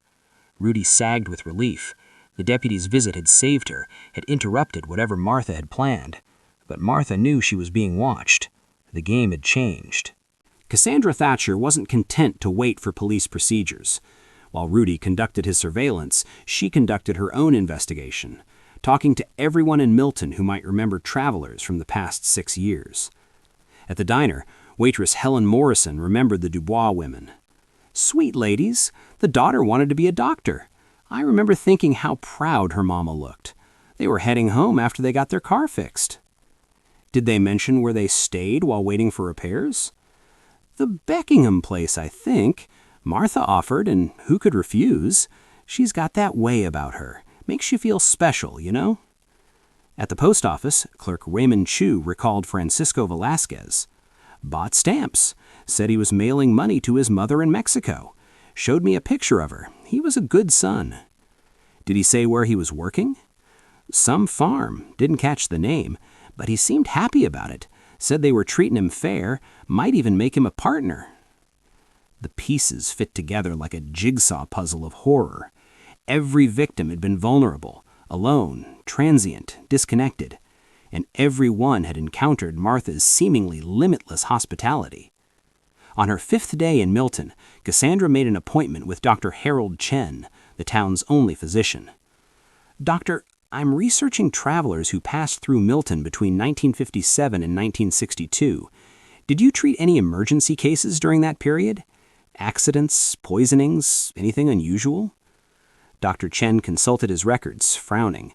Rudy sagged with relief. The deputy's visit had saved her, had interrupted whatever Martha had planned. But Martha knew she was being watched. The game had changed. Cassandra Thatcher wasn't content to wait for police procedures. While Rudy conducted his surveillance, she conducted her own investigation, talking to everyone in Milton who might remember travelers from the past 6 years. At the diner, waitress Helen Morrison remembered the Dubois women. "Sweet ladies, the daughter wanted to be a doctor. I remember thinking how proud her mama looked. They were heading home after they got their car fixed." "Did they mention where they stayed while waiting for repairs?" "The Beckingham place, I think. Martha offered, and who could refuse? She's got that way about her. Makes you feel special, you know?" At the post office, clerk Raymond Chu recalled Francisco Velasquez. "Bought stamps. Said he was mailing money to his mother in Mexico. Showed me a picture of her. He was a good son. Did he say where he was working? Some farm. Didn't catch the name, but he seemed happy about it. Said they were treating him fair, might even make him a partner. The pieces fit together like a jigsaw puzzle of horror. Every victim had been vulnerable, alone, transient, disconnected, and every one had encountered Martha's seemingly limitless hospitality. On her 5th day in Milton, Cassandra made an appointment with Dr. Harold Chen, the town's only physician. "Doctor, I'm researching travelers who passed through Milton between 1957 and 1962. Did you treat any emergency cases during that period? Accidents, poisonings, anything unusual?" Dr. Chen consulted his records, frowning.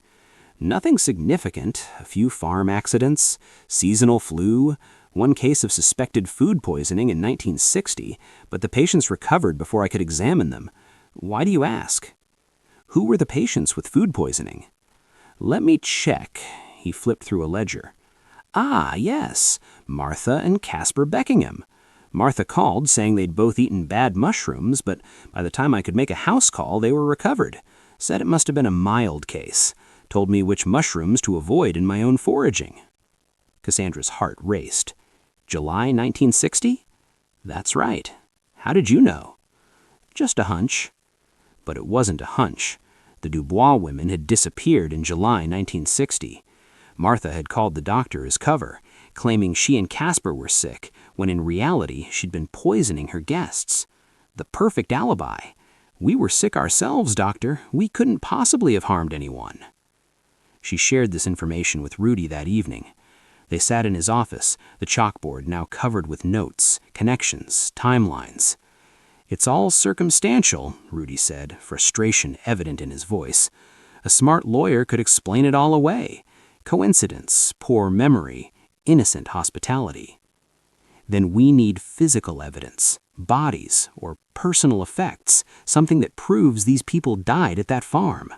"Nothing significant. A few farm accidents, seasonal flu, one case of suspected food poisoning in 1960, but the patients recovered before I could examine them. Why do you ask?" "Who were the patients with food poisoning?" "Let me check." He flipped through a ledger. "Ah, yes, Martha and Casper Beckingham. Martha called saying they'd both eaten bad mushrooms, but by the time I could make a house call, they were recovered. Said it must have been a mild case. Told me which mushrooms to avoid in my own foraging." Cassandra's heart raced. "July 1960? "That's right. How did you know?" "Just a hunch." But it wasn't a hunch. The Dubois women had disappeared in July 1960. Martha had called the doctor as cover, claiming she and Casper were sick, when in reality she'd been poisoning her guests. The perfect alibi. "We were sick ourselves, doctor. We couldn't possibly have harmed anyone." She shared this information with Rudy that evening. They sat in his office, the chalkboard now covered with notes, connections, timelines. "It's all circumstantial," Rudy said, frustration evident in his voice. "A smart lawyer could explain it all away. Coincidence, poor memory, innocent hospitality." "Then we need physical evidence, bodies, or personal effects, something that proves these people died at that farm."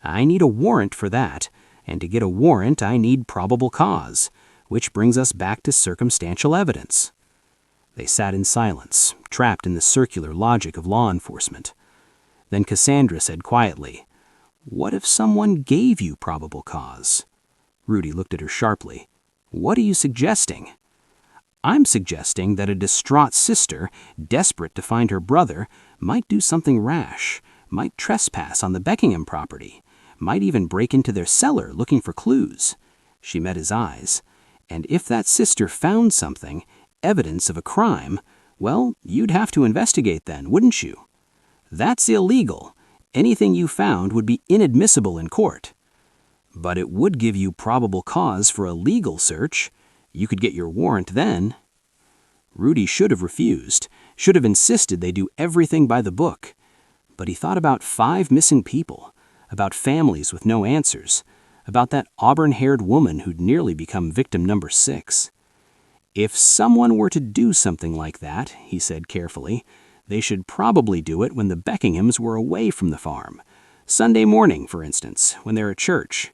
"I need a warrant for that, and to get a warrant I need probable cause, which brings us back to circumstantial evidence." They sat in silence, trapped in the circular logic of law enforcement. Then Cassandra said quietly, "What if someone gave you probable cause?" Rudy looked at her sharply. "What are you suggesting?" "I'm suggesting that a distraught sister, desperate to find her brother, might do something rash, might trespass on the Beckingham property, might even break into their cellar looking for clues." She met his eyes. "And if that sister found something, evidence of a crime, well, you'd have to investigate then, wouldn't you?" "That's illegal. Anything you found would be inadmissible in court." "But it would give you probable cause for a legal search. You could get your warrant then." Rudy should have refused, should have insisted they do everything by the book. But he thought about 5 missing people, about families with no answers, about that auburn-haired woman who'd nearly become victim number 6. "If someone were to do something like that," he said carefully, "they should probably do it when the Beckinghams were away from the farm. Sunday morning, for instance, when they're at church."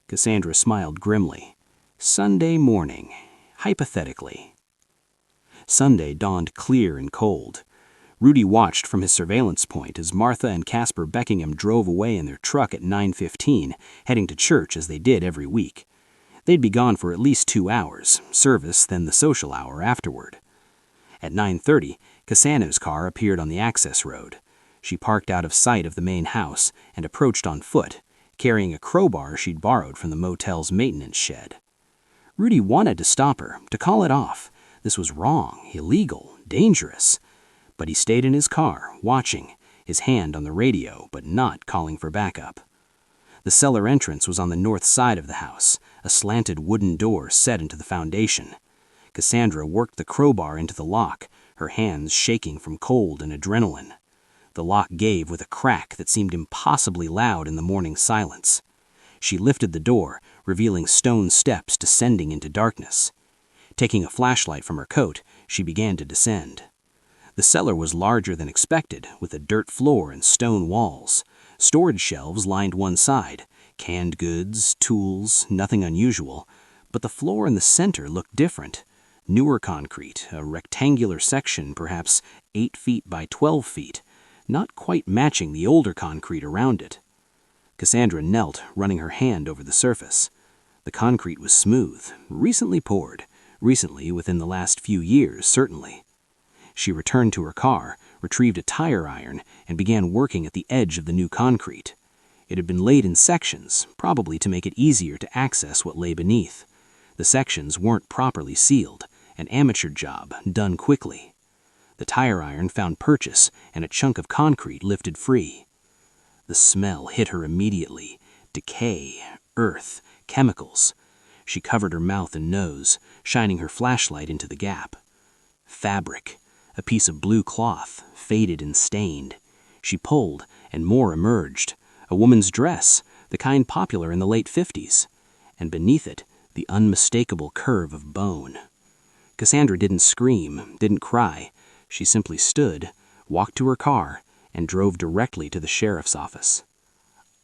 Cassandra smiled grimly. Sunday morning, hypothetically. Sunday dawned clear and cold. Rudy watched from his surveillance point as Martha and Casper Beckingham drove away in their truck at 9:15, heading to church as they did every week. They'd be gone for at least 2 hours, service, then the social hour afterward. At 9:30, Cassandra's car appeared on the access road. She parked out of sight of the main house and approached on foot, carrying a crowbar she'd borrowed from the motel's maintenance shed. Rudy wanted to stop her, to call it off. This was wrong, illegal, dangerous. But he stayed in his car, watching, his hand on the radio, but not calling for backup. The cellar entrance was on the north side of the house, a slanted wooden door set into the foundation. Cassandra worked the crowbar into the lock, her hands shaking from cold and adrenaline. The lock gave with a crack that seemed impossibly loud in the morning silence. She lifted the door, revealing stone steps descending into darkness. Taking a flashlight from her coat, she began to descend. The cellar was larger than expected, with a dirt floor and stone walls. Storage shelves lined one side, canned goods, tools, nothing unusual. But the floor in the center looked different. Newer concrete, a rectangular section perhaps 8 feet by 12 feet, not quite matching the older concrete around it. Cassandra knelt, running her hand over the surface. The concrete was smooth, recently poured, recently within the last few years, certainly. She returned to her car, retrieved a tire iron, and began working at the edge of the new concrete. It had been laid in sections, probably to make it easier to access what lay beneath. The sections weren't properly sealed, an amateur job done quickly. The tire iron found purchase, and a chunk of concrete lifted free. The smell hit her immediately. Decay, earth, chemicals. She covered her mouth and nose, shining her flashlight into the gap. Fabric, a piece of blue cloth, faded and stained. She pulled, and more emerged. A woman's dress, the kind popular in the late 50s. And beneath it, the unmistakable curve of bone. Cassandra didn't scream, didn't cry. She simply stood, walked to her car, and drove directly to the sheriff's office.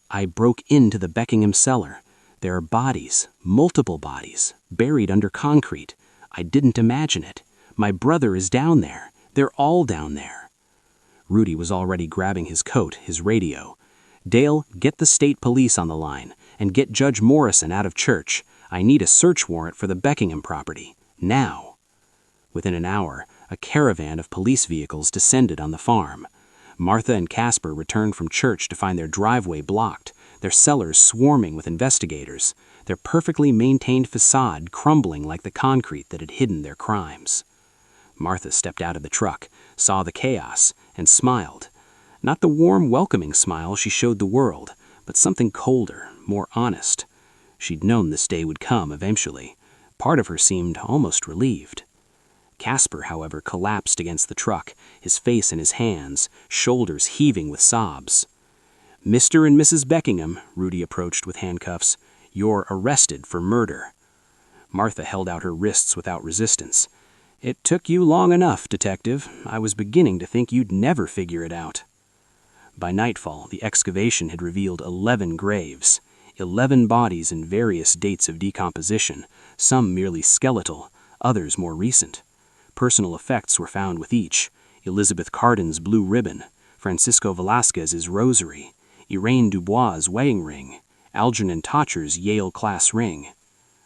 I broke into the Beckingham cellar. There are bodies, multiple bodies, buried under concrete. I didn't imagine it. My brother is down there. They're all down there. Rudy was already grabbing his coat, his radio. Dale, get the state police on the line, and get Judge Morrison out of church. I need a search warrant for the Beckingham property. Now. Within an hour, a caravan of police vehicles descended on the farm. Martha and Casper returned from church to find their driveway blocked, their cellars swarming with investigators, their perfectly maintained facade crumbling like the concrete that had hidden their crimes. Martha stepped out of the truck, saw the chaos, and smiled. Not the warm, welcoming smile she showed the world, but something colder, more honest. She'd known this day would come eventually. Part of her seemed almost relieved. Casper, however, collapsed against the truck, his face in his hands, shoulders heaving with sobs. "Mr. and Mrs. Beckingham," Rudy approached with handcuffs, "you're arrested for murder." Martha held out her wrists without resistance. "It took you long enough, Detective. I was beginning to think you'd never figure it out." By nightfall, the excavation had revealed 11 graves, 11 bodies in various dates of decomposition, some merely skeletal, others more recent. Personal effects were found with each: Elizabeth Cardin's blue ribbon, Francisco Velasquez's rosary, Irene Dubois' wedding ring, Algernon Totcher's Yale class ring.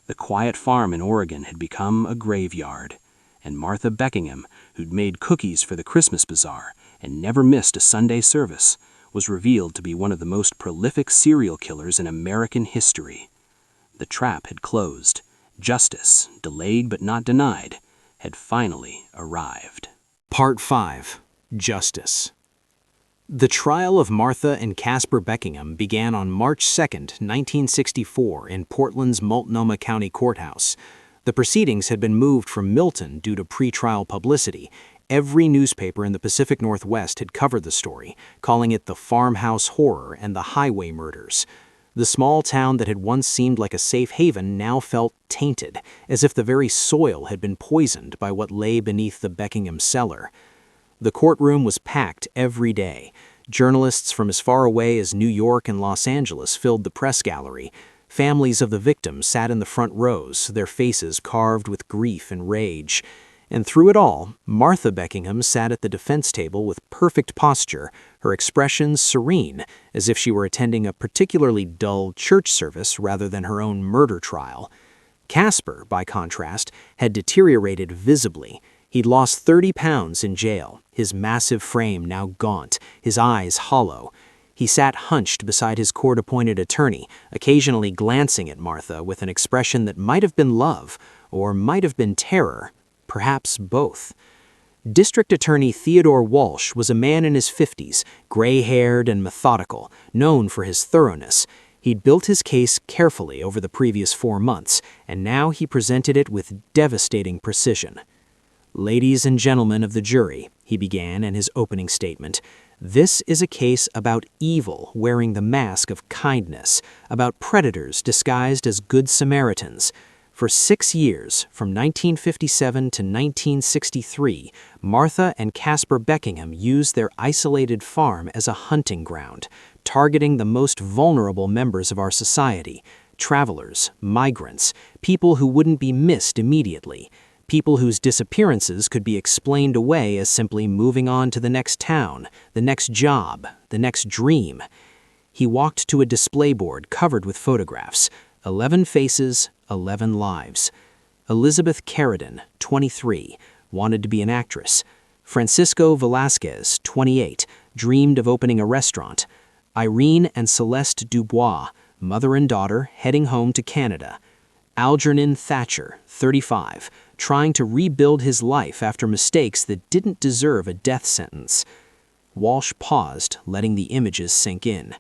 The quiet farm in Oregon had become a graveyard, and Martha Beckingham, who'd made cookies for the Christmas bazaar and never missed a Sunday service, was revealed to be one of the most prolific serial killers in American history. The trap had closed. Justice, delayed but not denied, had finally arrived. Part 5. Justice. The trial of Martha and Casper Beckingham began on March 2, 1964, in Portland's Multnomah County Courthouse. The proceedings had been moved from Milton due to pretrial publicity. Every newspaper in the Pacific Northwest had covered the story, calling it the Farmhouse Horror and the Highway Murders. The small town that had once seemed like a safe haven now felt tainted, as if the very soil had been poisoned by what lay beneath the Beckingham cellar. The courtroom was packed every day. Journalists from as far away as New York and Los Angeles filled the press gallery. Families of the victims sat in the front rows, their faces carved with grief and rage. And through it all, Martha Beckingham sat at the defense table with perfect posture, her expressions serene, as if she were attending a particularly dull church service rather than her own murder trial. Casper, by contrast, had deteriorated visibly. He'd lost 30 pounds in jail, his massive frame now gaunt, his eyes hollow. He sat hunched beside his court-appointed attorney, occasionally glancing at Martha with an expression that might have been love, or might have been terror. Perhaps both. District Attorney Theodore Walsh was a man in his 50s, gray-haired and methodical, known for his thoroughness. He'd built his case carefully over the previous 4 months, and now he presented it with devastating precision. "Ladies and gentlemen of the jury," he began in his opening statement, "this is a case about evil wearing the mask of kindness, about predators disguised as good Samaritans. For 6 years, from 1957 to 1963, Martha and Casper Beckingham used their isolated farm as a hunting ground, targeting the most vulnerable members of our society, travelers, migrants, people who wouldn't be missed immediately. People whose disappearances could be explained away as simply moving on to the next town, the next job, the next dream. He walked to a display board covered with photographs. 11 faces, 11 lives. Elizabeth Caridin, 23, wanted to be an actress. Francisco Velasquez, 28, dreamed of opening a restaurant. Irene and Celeste Dubois, mother and daughter, heading home to Canada. Algernon Thatcher, 35, trying to rebuild his life after mistakes that didn't deserve a death sentence. Walsh paused, letting the images sink in.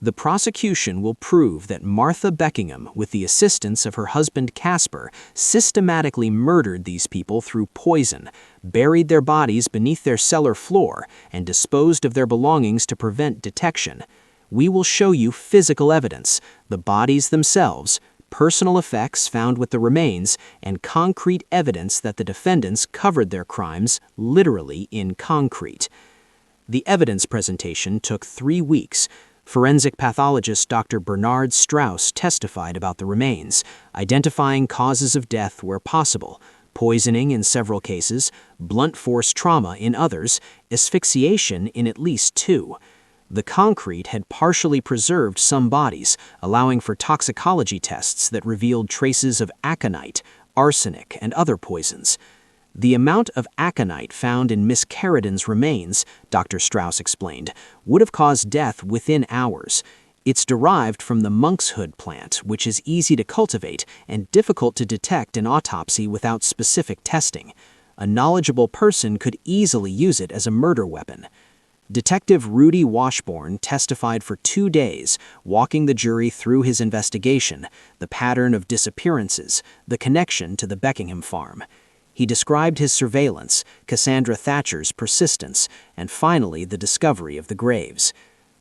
The prosecution will prove that Martha Beckingham, with the assistance of her husband Casper, systematically murdered these people through poison, buried their bodies beneath their cellar floor, and disposed of their belongings to prevent detection. We will show you physical evidence, the bodies themselves, personal effects found with the remains, and concrete evidence that the defendants covered their crimes literally in concrete. The evidence presentation took 3 weeks. Forensic pathologist Dr. Bernard Strauss testified about the remains, identifying causes of death where possible, poisoning in several cases, blunt force trauma in others, asphyxiation in at least 2. The concrete had partially preserved some bodies, allowing for toxicology tests that revealed traces of aconite, arsenic, and other poisons. The amount of aconite found in Miss Caridin's remains, Dr. Strauss explained, would have caused death within hours. It's derived from the monkshood plant, which is easy to cultivate and difficult to detect in autopsy without specific testing. A knowledgeable person could easily use it as a murder weapon. Detective Rudy Washborne testified for 2 days, walking the jury through his investigation, the pattern of disappearances, the connection to the Beckingham farm. He described his surveillance, Cassandra Thatcher's persistence, and finally the discovery of the graves.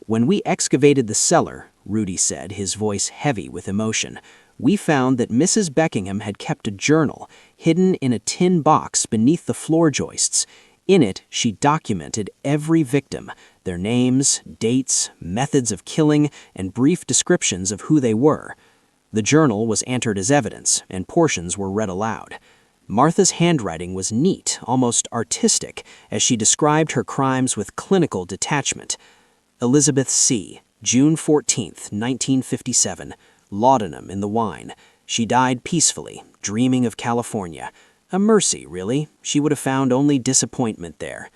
When we excavated the cellar, Rudy said, his voice heavy with emotion, we found that Mrs. Beckingham had kept a journal, hidden in a tin box beneath the floor joists. In it, she documented every victim, their names, dates, methods of killing, and brief descriptions of who they were. The journal was entered as evidence, and portions were read aloud. Martha's handwriting was neat, almost artistic, as she described her crimes with clinical detachment. Elizabeth C., June 14, 1957, laudanum in the wine. She died peacefully, dreaming of California. A mercy, really. She would have found only disappointment there.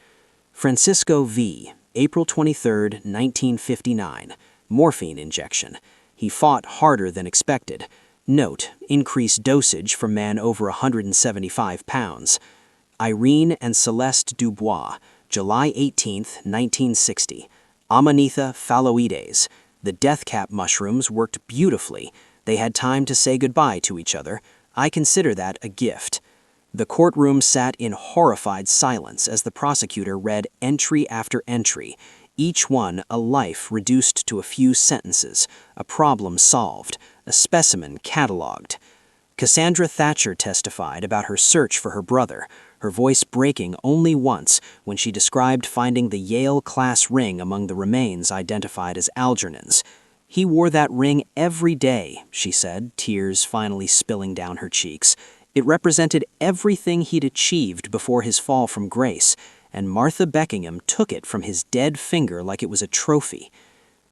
Francisco V., April 23, 1959, morphine injection. He fought harder than expected. Note, increased dosage for man over 175 pounds. Irene and Celeste Dubois, July 18, 1960. Amanita phalloides. The death cap mushrooms worked beautifully. They had time to say goodbye to each other. I consider that a gift. The courtroom sat in horrified silence as the prosecutor read entry after entry, each one a life reduced to a few sentences, a problem solved, a specimen catalogued. Cassandra Thatcher testified about her search for her brother, her voice breaking only once when she described finding the Yale class ring among the remains identified as Algernon's. He wore that ring every day, she said, tears finally spilling down her cheeks. It represented everything he'd achieved before his fall from grace, and Martha Beckingham took it from his dead finger like it was a trophy.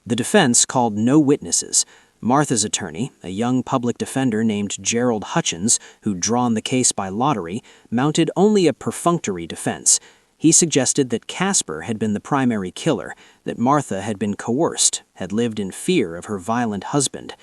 The defense called no witnesses. Martha's attorney, a young public defender named Gerald Hutchins, who'd drawn the case by lottery, mounted only a perfunctory defense. He suggested that Casper had been the primary killer, that Martha had been coerced, had lived in fear of her violent husband.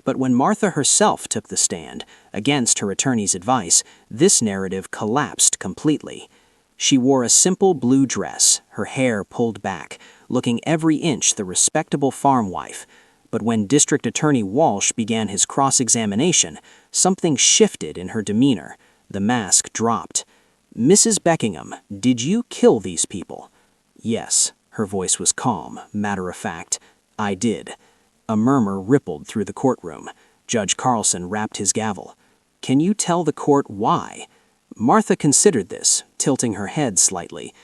But when Martha herself took the stand, against her attorney's advice, this narrative collapsed completely. She wore a simple blue dress, her hair pulled back, looking every inch the respectable farm wife. But when District Attorney Walsh began his cross-examination, something shifted in her demeanor. The mask dropped. "Mrs. Beckingham, did you kill these people?" "Yes." Her voice was calm, matter-of-fact. "I did." A murmur rippled through the courtroom. Judge Carlson rapped his gavel. "Can you tell the court why?" Martha considered this, tilting her head slightly.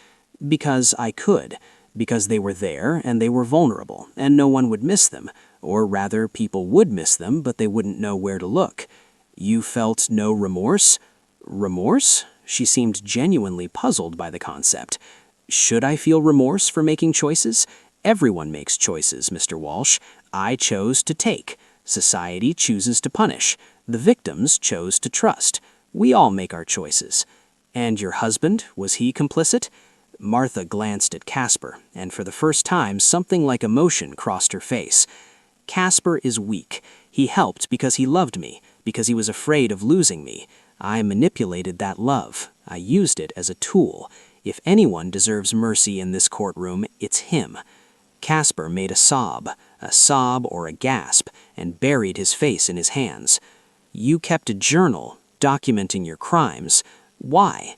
"Because I could. Because they were there, and they were vulnerable, and no one would miss them. Or rather, people would miss them, but they wouldn't know where to look." "You felt no remorse?" Remorse? She seemed genuinely puzzled by the concept. Should I feel remorse for making choices? Everyone makes choices, Mr. Walsh. I chose to take. Society chooses to punish. The victims chose to trust. We all make our choices. And your husband, was he complicit? Martha glanced at Casper, and for the first time something like emotion crossed her face. Casper is weak. He helped because he loved me, because he was afraid of losing me. I manipulated that love. I used it as a tool. If anyone deserves mercy in this courtroom, it's him. Casper made a sob or a gasp, and buried his face in his hands. You kept a journal, documenting your crimes. Why?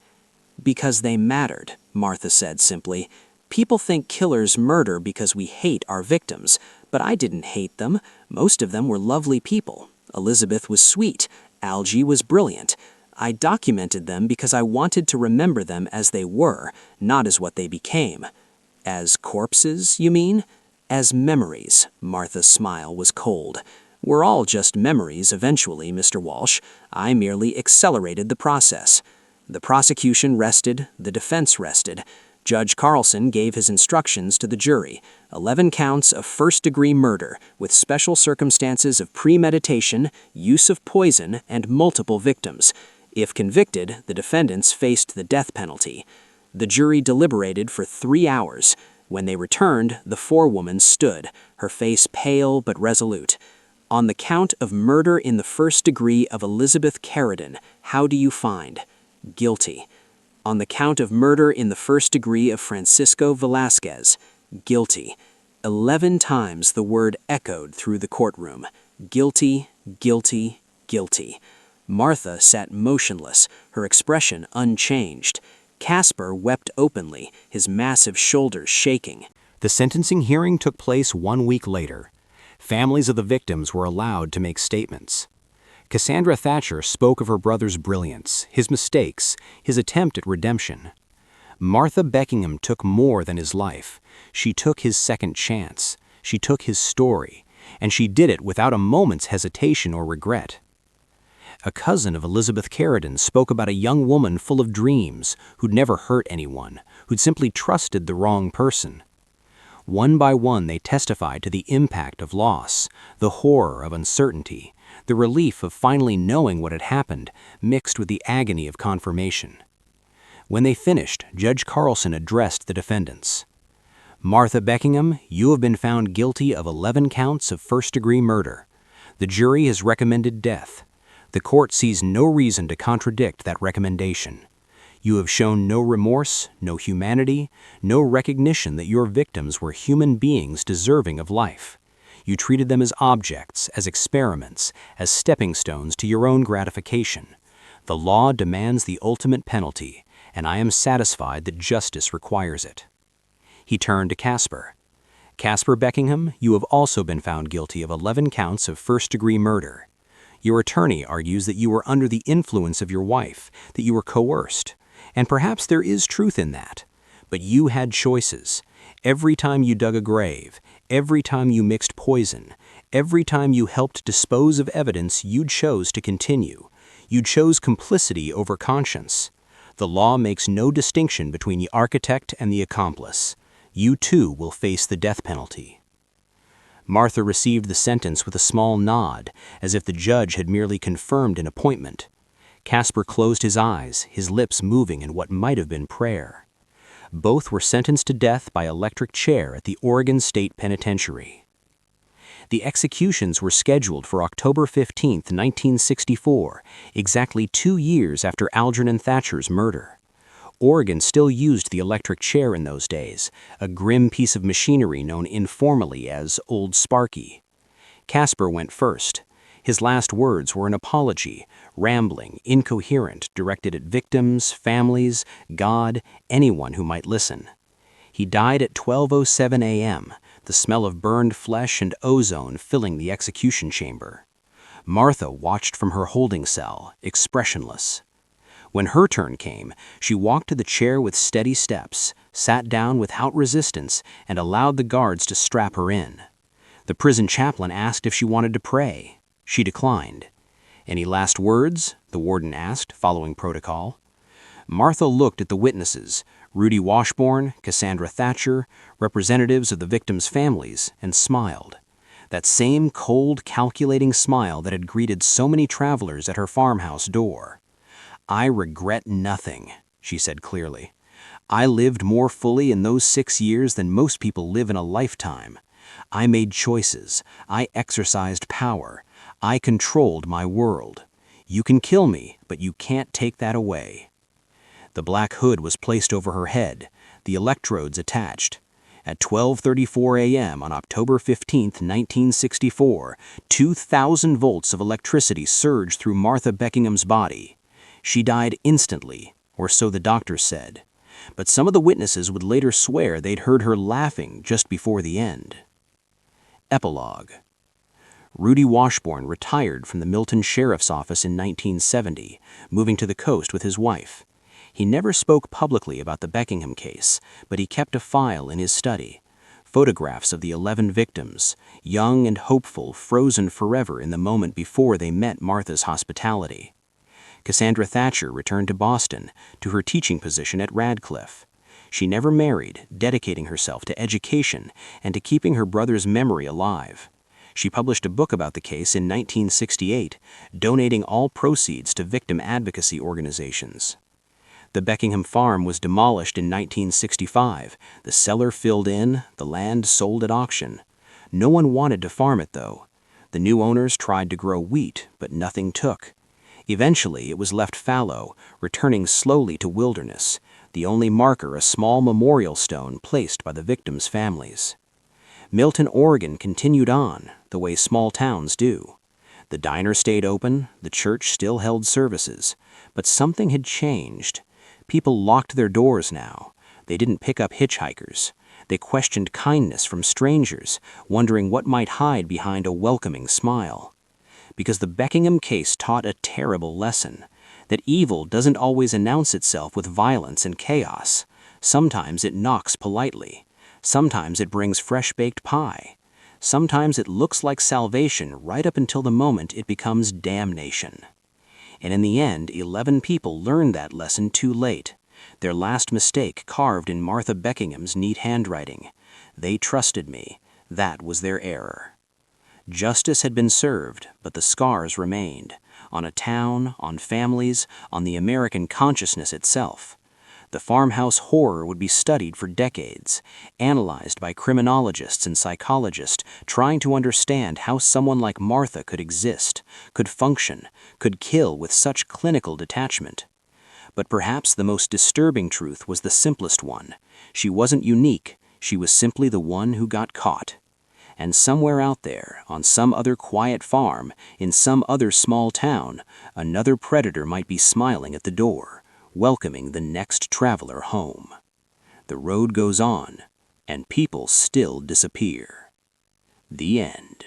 Because they mattered, Martha said simply. People think killers murder because we hate our victims, but I didn't hate them. Most of them were lovely people. Elizabeth was sweet. Algie was brilliant. I documented them because I wanted to remember them as they were, not as what they became. As corpses, you mean? As memories. Martha's smile was cold. We're all just memories eventually, Mr. Walsh. I merely accelerated the process. The prosecution rested, the defense rested. Judge Carlson gave his instructions to the jury. 11 counts of first-degree murder, with special circumstances of premeditation, use of poison, and multiple victims. If convicted, the defendants faced the death penalty. The jury deliberated for 3 hours. When they returned, the forewoman stood, her face pale but resolute. On the count of murder in the first degree of Elizabeth Caridin, how do you find? Guilty. On the count of murder in the first degree of Francisco Velasquez, guilty. 11 times the word echoed through the courtroom. Guilty, guilty, guilty. Martha sat motionless, her expression unchanged. Casper wept openly, his massive shoulders shaking. The sentencing hearing took place 1 week later. Families of the victims were allowed to make statements. Cassandra Thatcher spoke of her brother's brilliance, his mistakes, his attempt at redemption. Martha Beckingham took more than his life. She took his second chance. She took his story, and she did it without a moment's hesitation or regret. A cousin of Elizabeth Caridin spoke about a young woman full of dreams, who'd never hurt anyone, who'd simply trusted the wrong person. One by one, they testified to the impact of loss, the horror of uncertainty, the relief of finally knowing what had happened, mixed with the agony of confirmation. When they finished, Judge Carlson addressed the defendants. Martha Beckingham, you have been found guilty of 11 counts of first-degree murder. The jury has recommended death. The court sees no reason to contradict that recommendation. You have shown no remorse, no humanity, no recognition that your victims were human beings deserving of life. You treated them as objects, as experiments, as stepping stones to your own gratification. The law demands the ultimate penalty, and I am satisfied that justice requires it. He turned to Casper. Casper Beckingham, you have also been found guilty of 11 counts of first-degree murder. Your attorney argues that you were under the influence of your wife, that you were coerced, and perhaps there is truth in that. But you had choices. Every time you dug a grave, every time you mixed poison, every time you helped dispose of evidence, you chose to continue. You chose complicity over conscience. The law makes no distinction between the architect and the accomplice. You too will face the death penalty. Martha received the sentence with a small nod, as if the judge had merely confirmed an appointment. Casper closed his eyes, his lips moving in what might have been prayer. Both were sentenced to death by electric chair at the Oregon State Penitentiary. The executions were scheduled for October 15, 1964, exactly 2 years after Algernon Thatcher's murder. Oregon still used the electric chair in those days, a grim piece of machinery known informally as Old Sparky. Casper went first. His last words were an apology, rambling, incoherent, directed at victims, families, God, anyone who might listen. He died at 12:07 a.m., the smell of burned flesh and ozone filling the execution chamber. Martha watched from her holding cell, expressionless. When her turn came, she walked to the chair with steady steps, sat down without resistance, and allowed the guards to strap her in. The prison chaplain asked if she wanted to pray. She declined. "Any last words?" the warden asked, following protocol. Martha looked at the witnesses, Rudy Washborne, Cassandra Thatcher, representatives of the victims' families, and smiled. That same cold, calculating smile that had greeted so many travelers at her farmhouse door. "I regret nothing," she said clearly. "I lived more fully in those 6 years than most people live in a lifetime. I made choices. I exercised power. I controlled my world. You can kill me, but you can't take that away." The black hood was placed over her head, the electrodes attached. At 12:34 a.m. on October 15, 1964, 2,000 volts of electricity surged through Martha Beckingham's body. She died instantly, or so the doctors said. But some of the witnesses would later swear they'd heard her laughing just before the end. Epilogue. Rudy Washborne retired from the Milton Sheriff's Office in 1970, moving to the coast with his wife. He never spoke publicly about the Beckingham case, but he kept a file in his study. Photographs of the 11 victims, young and hopeful, frozen forever in the moment before they met Martha's hospitality. Cassandra Thatcher returned to Boston, to her teaching position at Radcliffe. She never married, dedicating herself to education and to keeping her brother's memory alive. She published a book about the case in 1968, donating all proceeds to victim advocacy organizations. The Beckingham farm was demolished in 1965, the cellar filled in, the land sold at auction. No one wanted to farm it, though. The new owners tried to grow wheat, but nothing took. Eventually, it was left fallow, returning slowly to wilderness, the only marker a small memorial stone placed by the victims' families. Milton, Oregon continued on, the way small towns do. The diner stayed open, the church still held services, but something had changed. People locked their doors now. They didn't pick up hitchhikers. They questioned kindness from strangers, wondering what might hide behind a welcoming smile. Because the Beckingham case taught a terrible lesson, that evil doesn't always announce itself with violence and chaos. Sometimes it knocks politely. Sometimes it brings fresh-baked pie. Sometimes it looks like salvation right up until the moment it becomes damnation. And in the end, 11 people learned that lesson too late. Their last mistake carved in Martha Beckingham's neat handwriting. They trusted me. That was their error. Justice had been served, but the scars remained. On a town, on families, on the American consciousness itself. The farmhouse horror would be studied for decades, analyzed by criminologists and psychologists trying to understand how someone like Martha could exist, could function, could kill with such clinical detachment. But perhaps the most disturbing truth was the simplest one. She wasn't unique, she was simply the one who got caught. And somewhere out there, on some other quiet farm, in some other small town, another predator might be smiling at the door, welcoming the next traveler home. The road goes on, and people still disappear. The end.